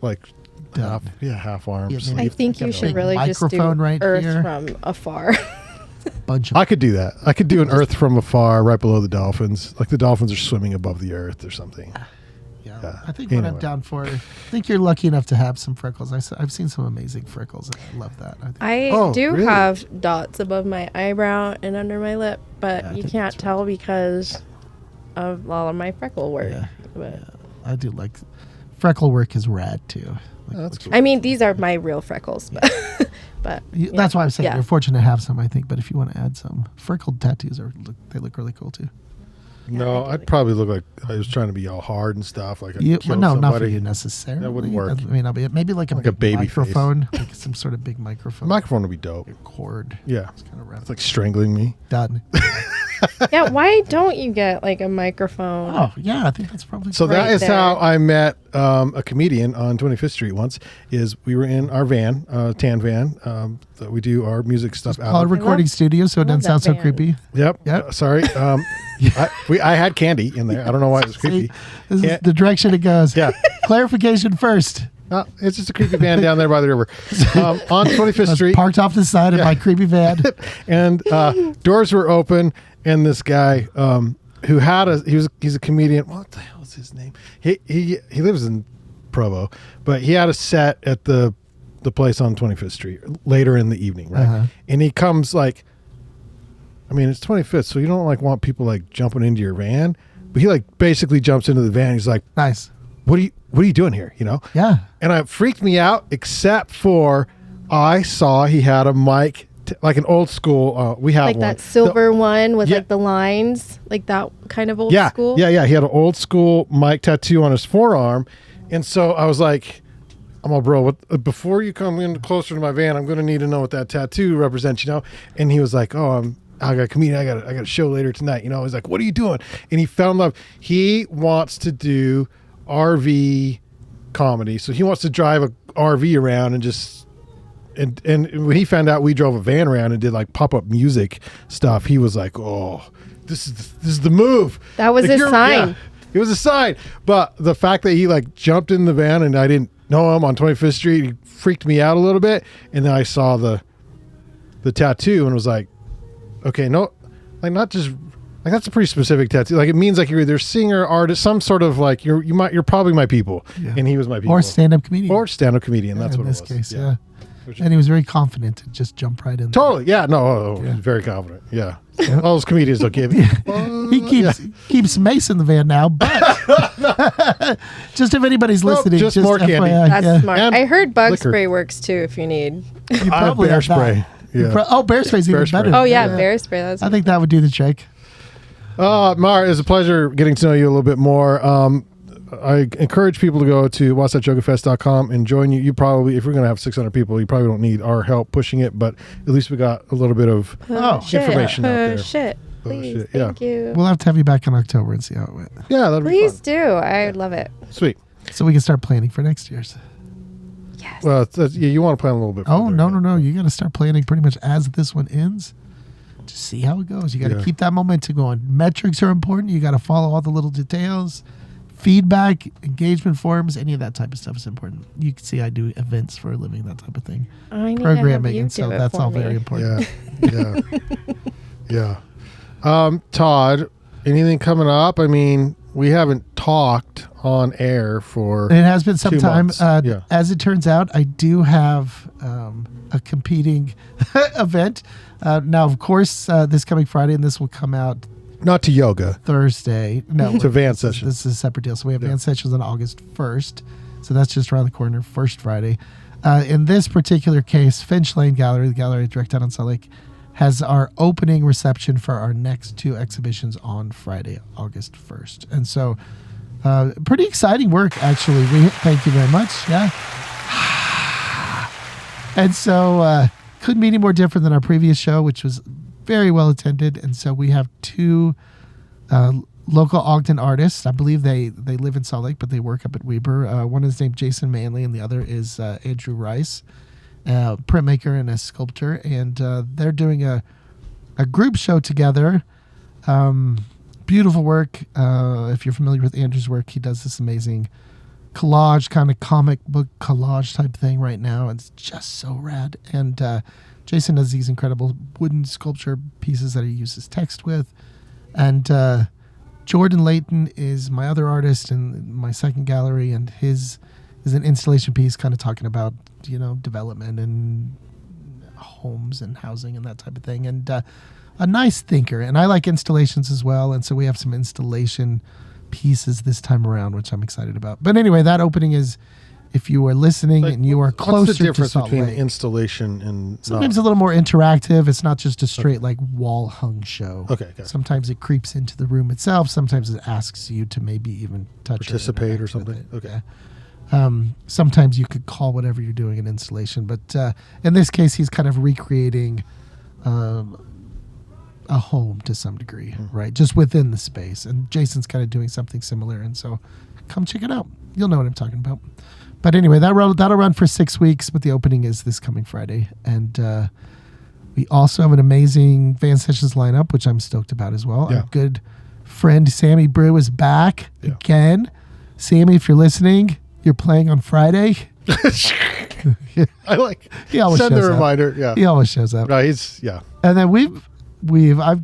Done. half arm. Yeah, sleeve. I think you should big really just do microphone right Earth here. from afar. Bunch of I could do that. I could do an Earth from afar, right below the dolphins. Like the dolphins are swimming above the Earth or something. yeah. I think what I'm Anyway. down for. I think you're lucky enough to have some freckles. I've seen some amazing freckles. And I love that. I think. I Oh, do really? have dots above my eyebrow and under my lip, but Yeah, I you think can't that's tell because of all of my freckle work. Yeah. But, I do like freckle work is rad too. Like, That's which- cool. I mean, these are my real freckles, but, but you- yeah. That's why I'm saying Yeah. you're fortunate to have some. I think, but if you want to add some, freckled tattoos they look really cool too. No, I'd probably look like I was trying to be all hard and stuff. Like I You, killed no, not for somebody. you necessarily. That wouldn't work. I mean, I'll be maybe like a Like a big baby face. microphone, like some sort of big The microphone. microphone would be dope. Cord. Yeah, It's kind of rough. it's like strangling me. Done. Yeah, why don't you get like a microphone? Oh yeah, I think that's probably So that Right is there. how I met a comedian on 25th Street once. Is we were in our van, tan van, that we do our music stuff out called of. recording studio, so it love doesn't sound that so van. creepy. Yep. Yep. Sorry. I had candy in there. I don't know why it was creepy. This Yeah. is the direction it goes. Yeah. Clarification first. It's just a creepy van down there by the river. On 25th I was Street. parked off the side of my creepy van. And doors were open, and this guy who had he's a comedian. What the hell is his name? He lives in Provo, but he had a set at the place on 25th Street later in the evening, right? Uh-huh. And he comes like, I mean, it's 25th, so you don't like want people like jumping into your van, but he like basically jumps into the van. He's like, Nice. what are you doing here? You know? Yeah. And it freaked me out, except for I saw he had a mic, like an old school. We have like one. that silver one with Yeah. like the lines, like that kind of old Yeah, school. yeah. He had an old school mic tattoo on his forearm, and so I was like, "I'm all bro. What? Before you come in closer to my van, I'm going to need to know what that tattoo represents." You know? And he was like, "Oh, I got a comedian. I got a show later tonight." You know? He's like, "What are you doing?" And he fell in love. He wants to do RV comedy, so he wants to drive a RV around and just. And when he found out we drove a van around and did like pop-up music stuff, he was like, "Oh, this is the move." That was Like, his you're- sign. yeah, it was a sign. But the fact that he like jumped in the van and I didn't know him on 25th Street, he freaked me out a little bit. And then I saw the tattoo and was like, okay, no, like not just like that's a pretty specific tattoo. Like it means like you're either singer, artist, some sort of like you're probably my people. Yeah. And he was my people. Or stand-up comedian. Or stand-up comedian. That's in what this it was. case, yeah. Which- And he was very confident to just jump right in. Totally. Yeah. No. Yeah. Very confident. Yeah. All those comedians will give you. He keeps Mace in the van now, but just if anybody's Nope, listening, just more candy. FYI, That's yeah. smart. And I heard bug liquor. spray works too if you need. You I have probably bear have that. spray. You Yeah. bear spray's even Bear spray. better. Oh yeah, bear spray. That's I think that would do the trick. Mar, it's a pleasure getting to know you a little bit more. I encourage people to go to wasatchjokefest.com and join you. You probably, if we're going to have 600 people, you probably don't need our help pushing it, but at least we got a little bit of information out there. Shit. Please. shit, yeah. Thank you. We'll have to have you back in October and see how it went, Yeah, that'd be Please fun. do. I would love it. Sweet. so we can start planning for next year's. Yes. Well, you want to plan a little bit. Oh further, no, yeah. no, no! You got to start planning pretty much as this one ends. Just see how it goes. You got to Yeah. keep that momentum going. Metrics are important. You got to follow all the little details. Feedback, engagement forums, any of that type of stuff is important. You can see I do events for a living, that type of thing. I need to have Programming, you and so do it that's for all me. very important. Yeah, yeah, yeah. Todd, anything coming up? I mean, we haven't talked on air for. It has been some 2 time. months. Yeah. As it turns out, I do have a competing event. Now, of course, this coming Friday, and this will come out Not to yoga, Thursday. No, to van session. this is a separate deal. So we have Yeah. van sessions on August 1st. So that's just around the corner, first Friday. In this particular case, Finch Lane Gallery, the gallery direct out on Salt Lake, has our opening reception for our next 2 exhibitions on Friday, August 1st. And so pretty exciting work, actually. Thank you very much. Yeah. And so couldn't be any more different than our previous show, which was very well attended. And so we have 2 local Ogden artists. I believe they live in Salt Lake, but they work up at Weber. One is named Jason Manley, and the other is Andrew Rice, printmaker and a sculptor. And they're doing a a group show together. Beautiful work. If you're familiar with Andrew's work, he does this amazing collage, kind of comic book collage type thing right now. It's just so rad. And Jason does these incredible wooden sculpture pieces that he uses text with. And Jordan Layton is my other artist in my second gallery, and his is an installation piece kind of talking about, development and homes and housing and that type of thing. And a nice thinker. And I like installations as well. And so we have some installation pieces this time around, which I'm excited about. But anyway, that opening is, if you are listening and you are closer what's the difference to Salt between Lake, installation and sometimes a little more interactive. It's not just a straight like wall hung show. Okay. Sometimes it creeps into the room itself. Sometimes it asks you to maybe even touch participate or something. it. Okay. Sometimes you could call whatever you're doing an installation, but in this case, he's kind of recreating a home to some degree, right? Just within the space. And Jason's kind of doing something similar. And so come check it out. You'll know what I'm talking about. But anyway, that'll run for 6 weeks, but the opening is this coming Friday. And we also have an amazing Van Sessions lineup, which I'm stoked about as well. Yeah. Our good friend Sammy Brew is back again. Sammy, if you're listening, you're playing on Friday. I like He always send shows the up. reminder. Yeah. He always shows up. No, he's yeah. And then I've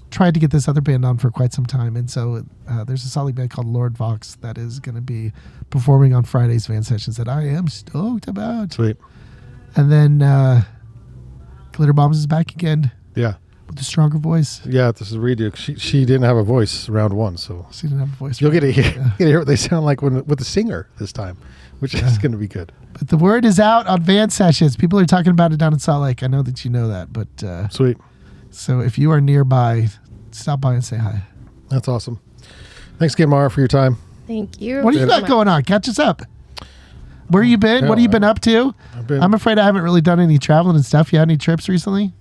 tried to get this other band on for quite some time, and so there's a solid band called Lord Vox that is going to be performing on Friday's Van Sessions that I am stoked about. Sweet. And then Glitter Bombs is back again Yeah. with a stronger voice. Yeah, this is a redo. She didn't have a voice round one, so She didn't have a voice. you'll get to hear what they sound like with the singer this time, which is going to be good. But the word is out on Van Sessions. People are talking about it down in Salt Lake. I know that you know that, but Sweet. so if you are nearby, stop by and say hi. That's awesome. Thanks again, Mara, for your time. Thank you. What do you got going on? Catch us up. Where you been? What have you been up to? I'm afraid I haven't really done any traveling and stuff. You had any trips recently?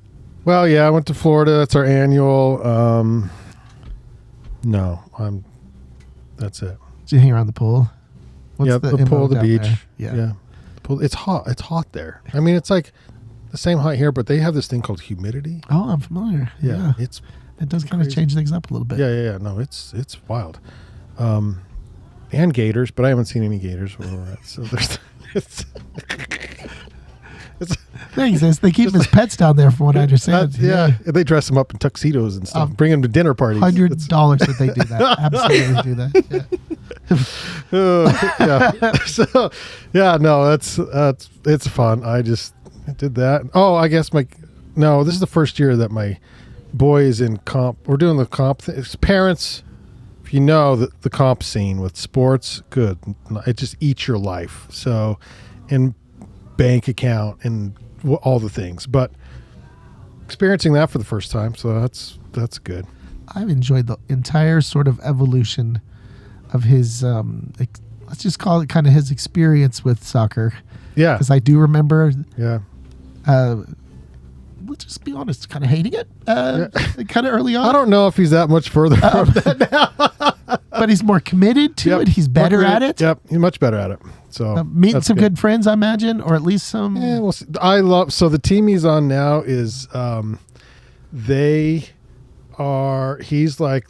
Well, yeah, I went to Florida. That's our annual. That's it. Did you hang around the pool? What's the MO pool, the down beach. there? Yeah. The pool. It's hot. It's hot there. I mean, it's like the same height here, but they have this thing called humidity. Oh, I'm familiar. Yeah. It does kind of change things up a little bit. Yeah. No, it's wild. And gators, but I haven't seen any gators where we're at. So there's Thanks. They keep his pets down there, from what I understand. yeah. They dress them up in tuxedos and stuff. Bring them to dinner parties. $100 that they do that. Absolutely do that. Yeah. So no, it's fun. I did that. Oh, I guess this is the first year that my boy is in comp. We're doing the comp thing. Parents, if you know the comp scene with sports, good. It just eats your life. So, and bank account and all the things, but experiencing that for the first time. So that's good. I've enjoyed the entire sort of evolution of his, let's just call it kind of his experience with soccer. Yeah. Because I do remember, Yeah. let's just be honest, kind of hating it kind of early on. I don't know if he's that much further from that now. But he's more committed to it. He's better at it. Yep. He's much better at it. So meeting some good friends, I imagine, or at least some. Yeah, well, so the team he's on now is, he's like,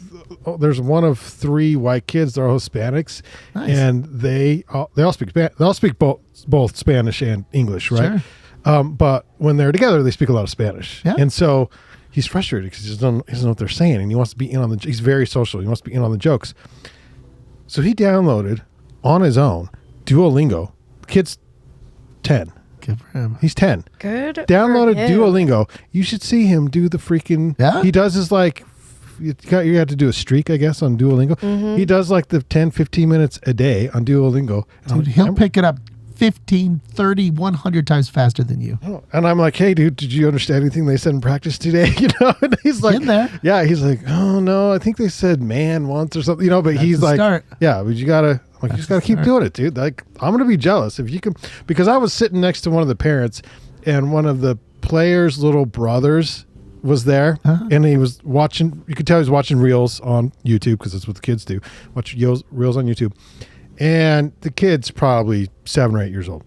there's one of 3 white kids. They're all Hispanics. Nice. And they all speak both Spanish and English, right? Sure. But when they're together, they speak a lot of Spanish. Yeah. And so he's frustrated because he doesn't know what they're saying, and he wants to be in on the. He's very social. He wants to be in on the jokes. So he downloaded on his own Duolingo. The kid's 10. Good for him. He's 10. Good. Downloaded for him. Duolingo. You should see him do the freaking. Yeah? He does his like. You have to do a streak, I guess, on Duolingo. Mm-hmm. He does like the 10, 15 minutes a day on Duolingo. And Dude, he'll pick it up 15, 30, 100 times faster than you. And I'm like, hey, dude, did you understand anything they said in practice today? And he's like, In there. Yeah, he's like, oh no, I think they said man once or something, but That's he's the like, start. yeah, but you gotta keep doing it, dude. Like, I'm gonna be jealous if you can, because I was sitting next to one of the parents, and one of the players' little brothers was there, and he was watching. You could tell he was watching reels on YouTube because that's what the kids do. Watch reels on YouTube. And the kid's probably 7 or 8 years old.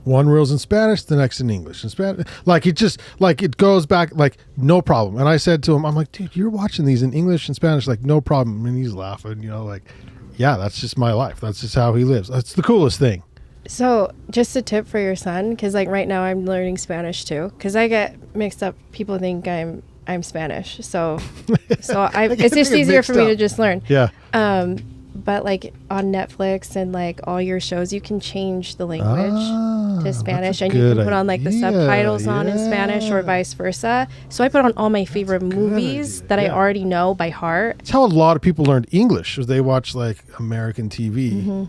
one reel's in Spanish, the next in English. In Spanish, like it goes back, like no problem. And I said to him, I'm like, dude, you're watching these in English and Spanish, like no problem. And he's laughing, like, yeah, that's just my life. That's just how he lives. That's the coolest thing. So just a tip for your son, because like right now I'm learning Spanish too, because I get mixed up. People think I'm Spanish, so it's just easier for me to just learn. Yeah. But like on Netflix and like all your shows, you can change the language to Spanish, and you can put on like the subtitles on in Spanish or vice versa. So I put on all my favorite movies that I already know by heart. It's how a lot of people learned English, was they watch like American TV.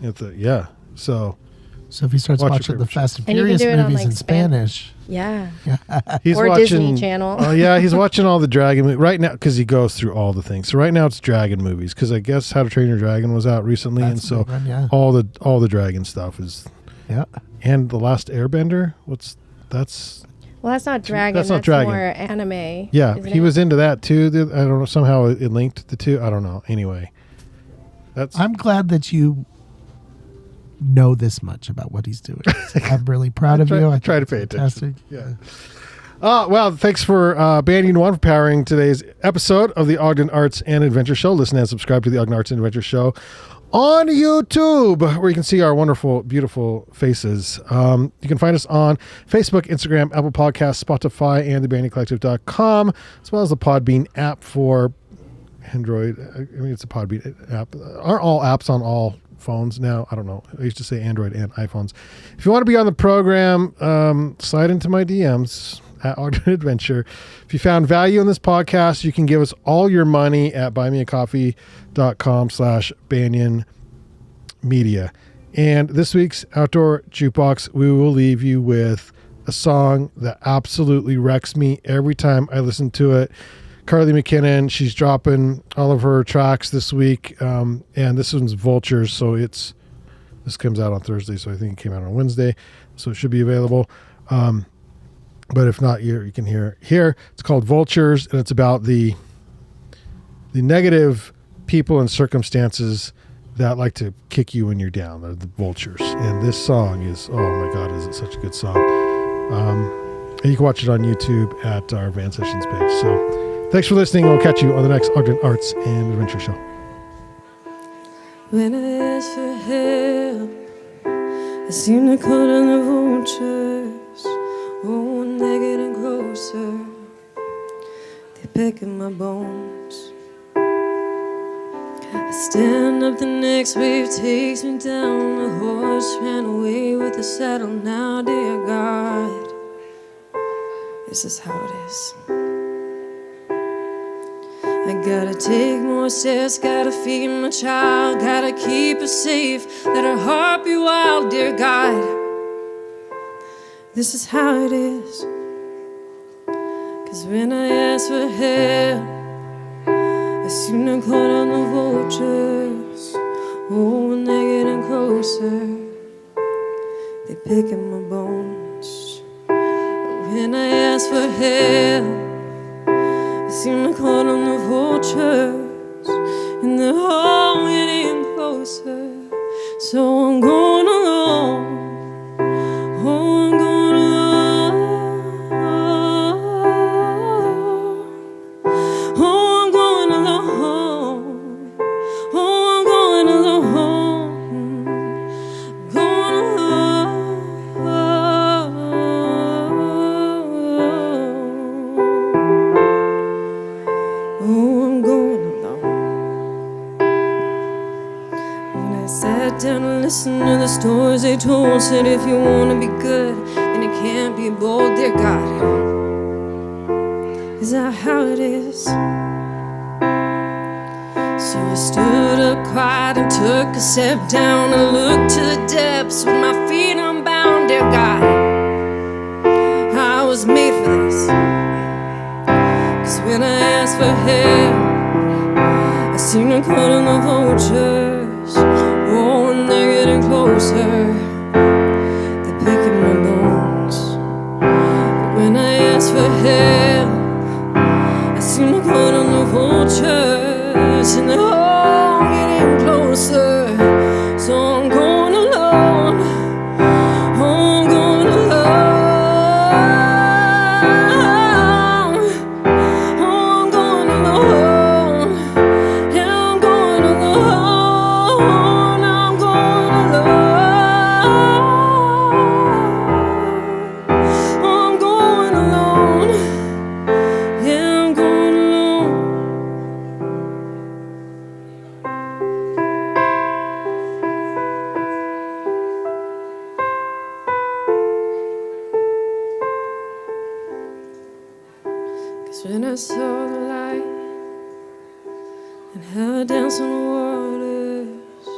So if he starts watching the Fast and Furious movies on, like, in Spanish. Yeah. He's or watching Disney Channel. Oh, yeah, he's watching all the Dragon movies right now because he goes through all the things. So right now it's Dragon movies because I guess How to Train Your Dragon was out recently. That's and so all the Dragon stuff is... Yeah. And The Last Airbender, Well, that's not Dragon. That's not Dragon. More anime. Yeah, he was into that too. I don't know. Somehow it linked the two. I don't know. Anyway. I'm glad that you know this much about what he's doing. I'm really proud of you. I try to pay attention. Yeah. Well, thanks for Banyan One for powering today's episode of the Ogden Arts and Adventure Show. Listen and subscribe to the Ogden Arts and Adventure Show on YouTube, where you can see our wonderful, beautiful faces. You can find us on Facebook, Instagram, Apple Podcasts, Spotify, and thebanyancollective.com, as well as the Podbean app for Android. I mean, it's a Podbean app. Aren't all apps on all phones now? I don't know. I used to say Android and iPhones. If you want to be on the program, slide into my DMs at Ogden Adventure. If you found value in this podcast, you can give us all your money at buymeacoffee.com/Banyan Media. And this week's Outdoor Jukebox, we will leave you with a song that absolutely wrecks me every time I listen to it. Karlie McKinnon, she's dropping all of her tracks this week, and this one's Vultures, so this comes out on Thursday, so I think it came out on Wednesday, so it should be available. But if not, you can hear it here. It's called Vultures, and it's about the negative people and circumstances that like to kick you when you're down. They're the vultures, and this song is, oh my God, is it such a good song. And you can watch it on YouTube at our Van Sessions page. So thanks for listening. We'll catch you on the next Ogden Arts and Adventure Show. When I ask for help, I seem to call on the vultures. Oh, when they getting closer, they peck at my bones. I stand up, the next wave takes me down. The horse ran away with the saddle. Now, dear God, this is how it is. I gotta take more steps, gotta feed my child, gotta keep her safe, let her heart be wild, dear God. This is how it is. 'Cause when I ask for help, I seem to call on the vultures. Oh, when they're getting closer, they pick at my bones. When I ask for help, I seem to call on the vultures, and they're all getting closer. So I'm going alone. Oh, I'm going alone. Oh, I'm going alone. Oh, I'm going alone. I'm going alone. Oh, I'm going alone. When I sat down and listened to the stories they told, said if you want to be good, then you can't be bold, dear God. Is that how it is? So I stood up quiet and took a step down and looked to the depths with my feet unbound, dear God. I was made for this. 'Cause when I ask for help, I seem to call on the vultures. Oh, when they're getting closer, they pick at my bones. But when I ask for help, I seem to call on the vultures, and they're all getting closer. So I'm going alone. Oh, I'm going alone. saw the light and how I danced on the waters,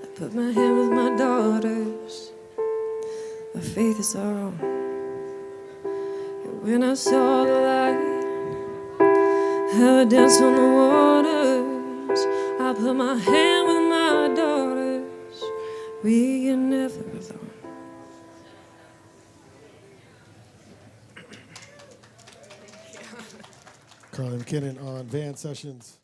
I put my hand with my daughters. Our faith is our own. And when I saw the light, how I danced on the waters, I put my hand with my daughters. We are never alone. Karlie McKinnon on Van Sessions.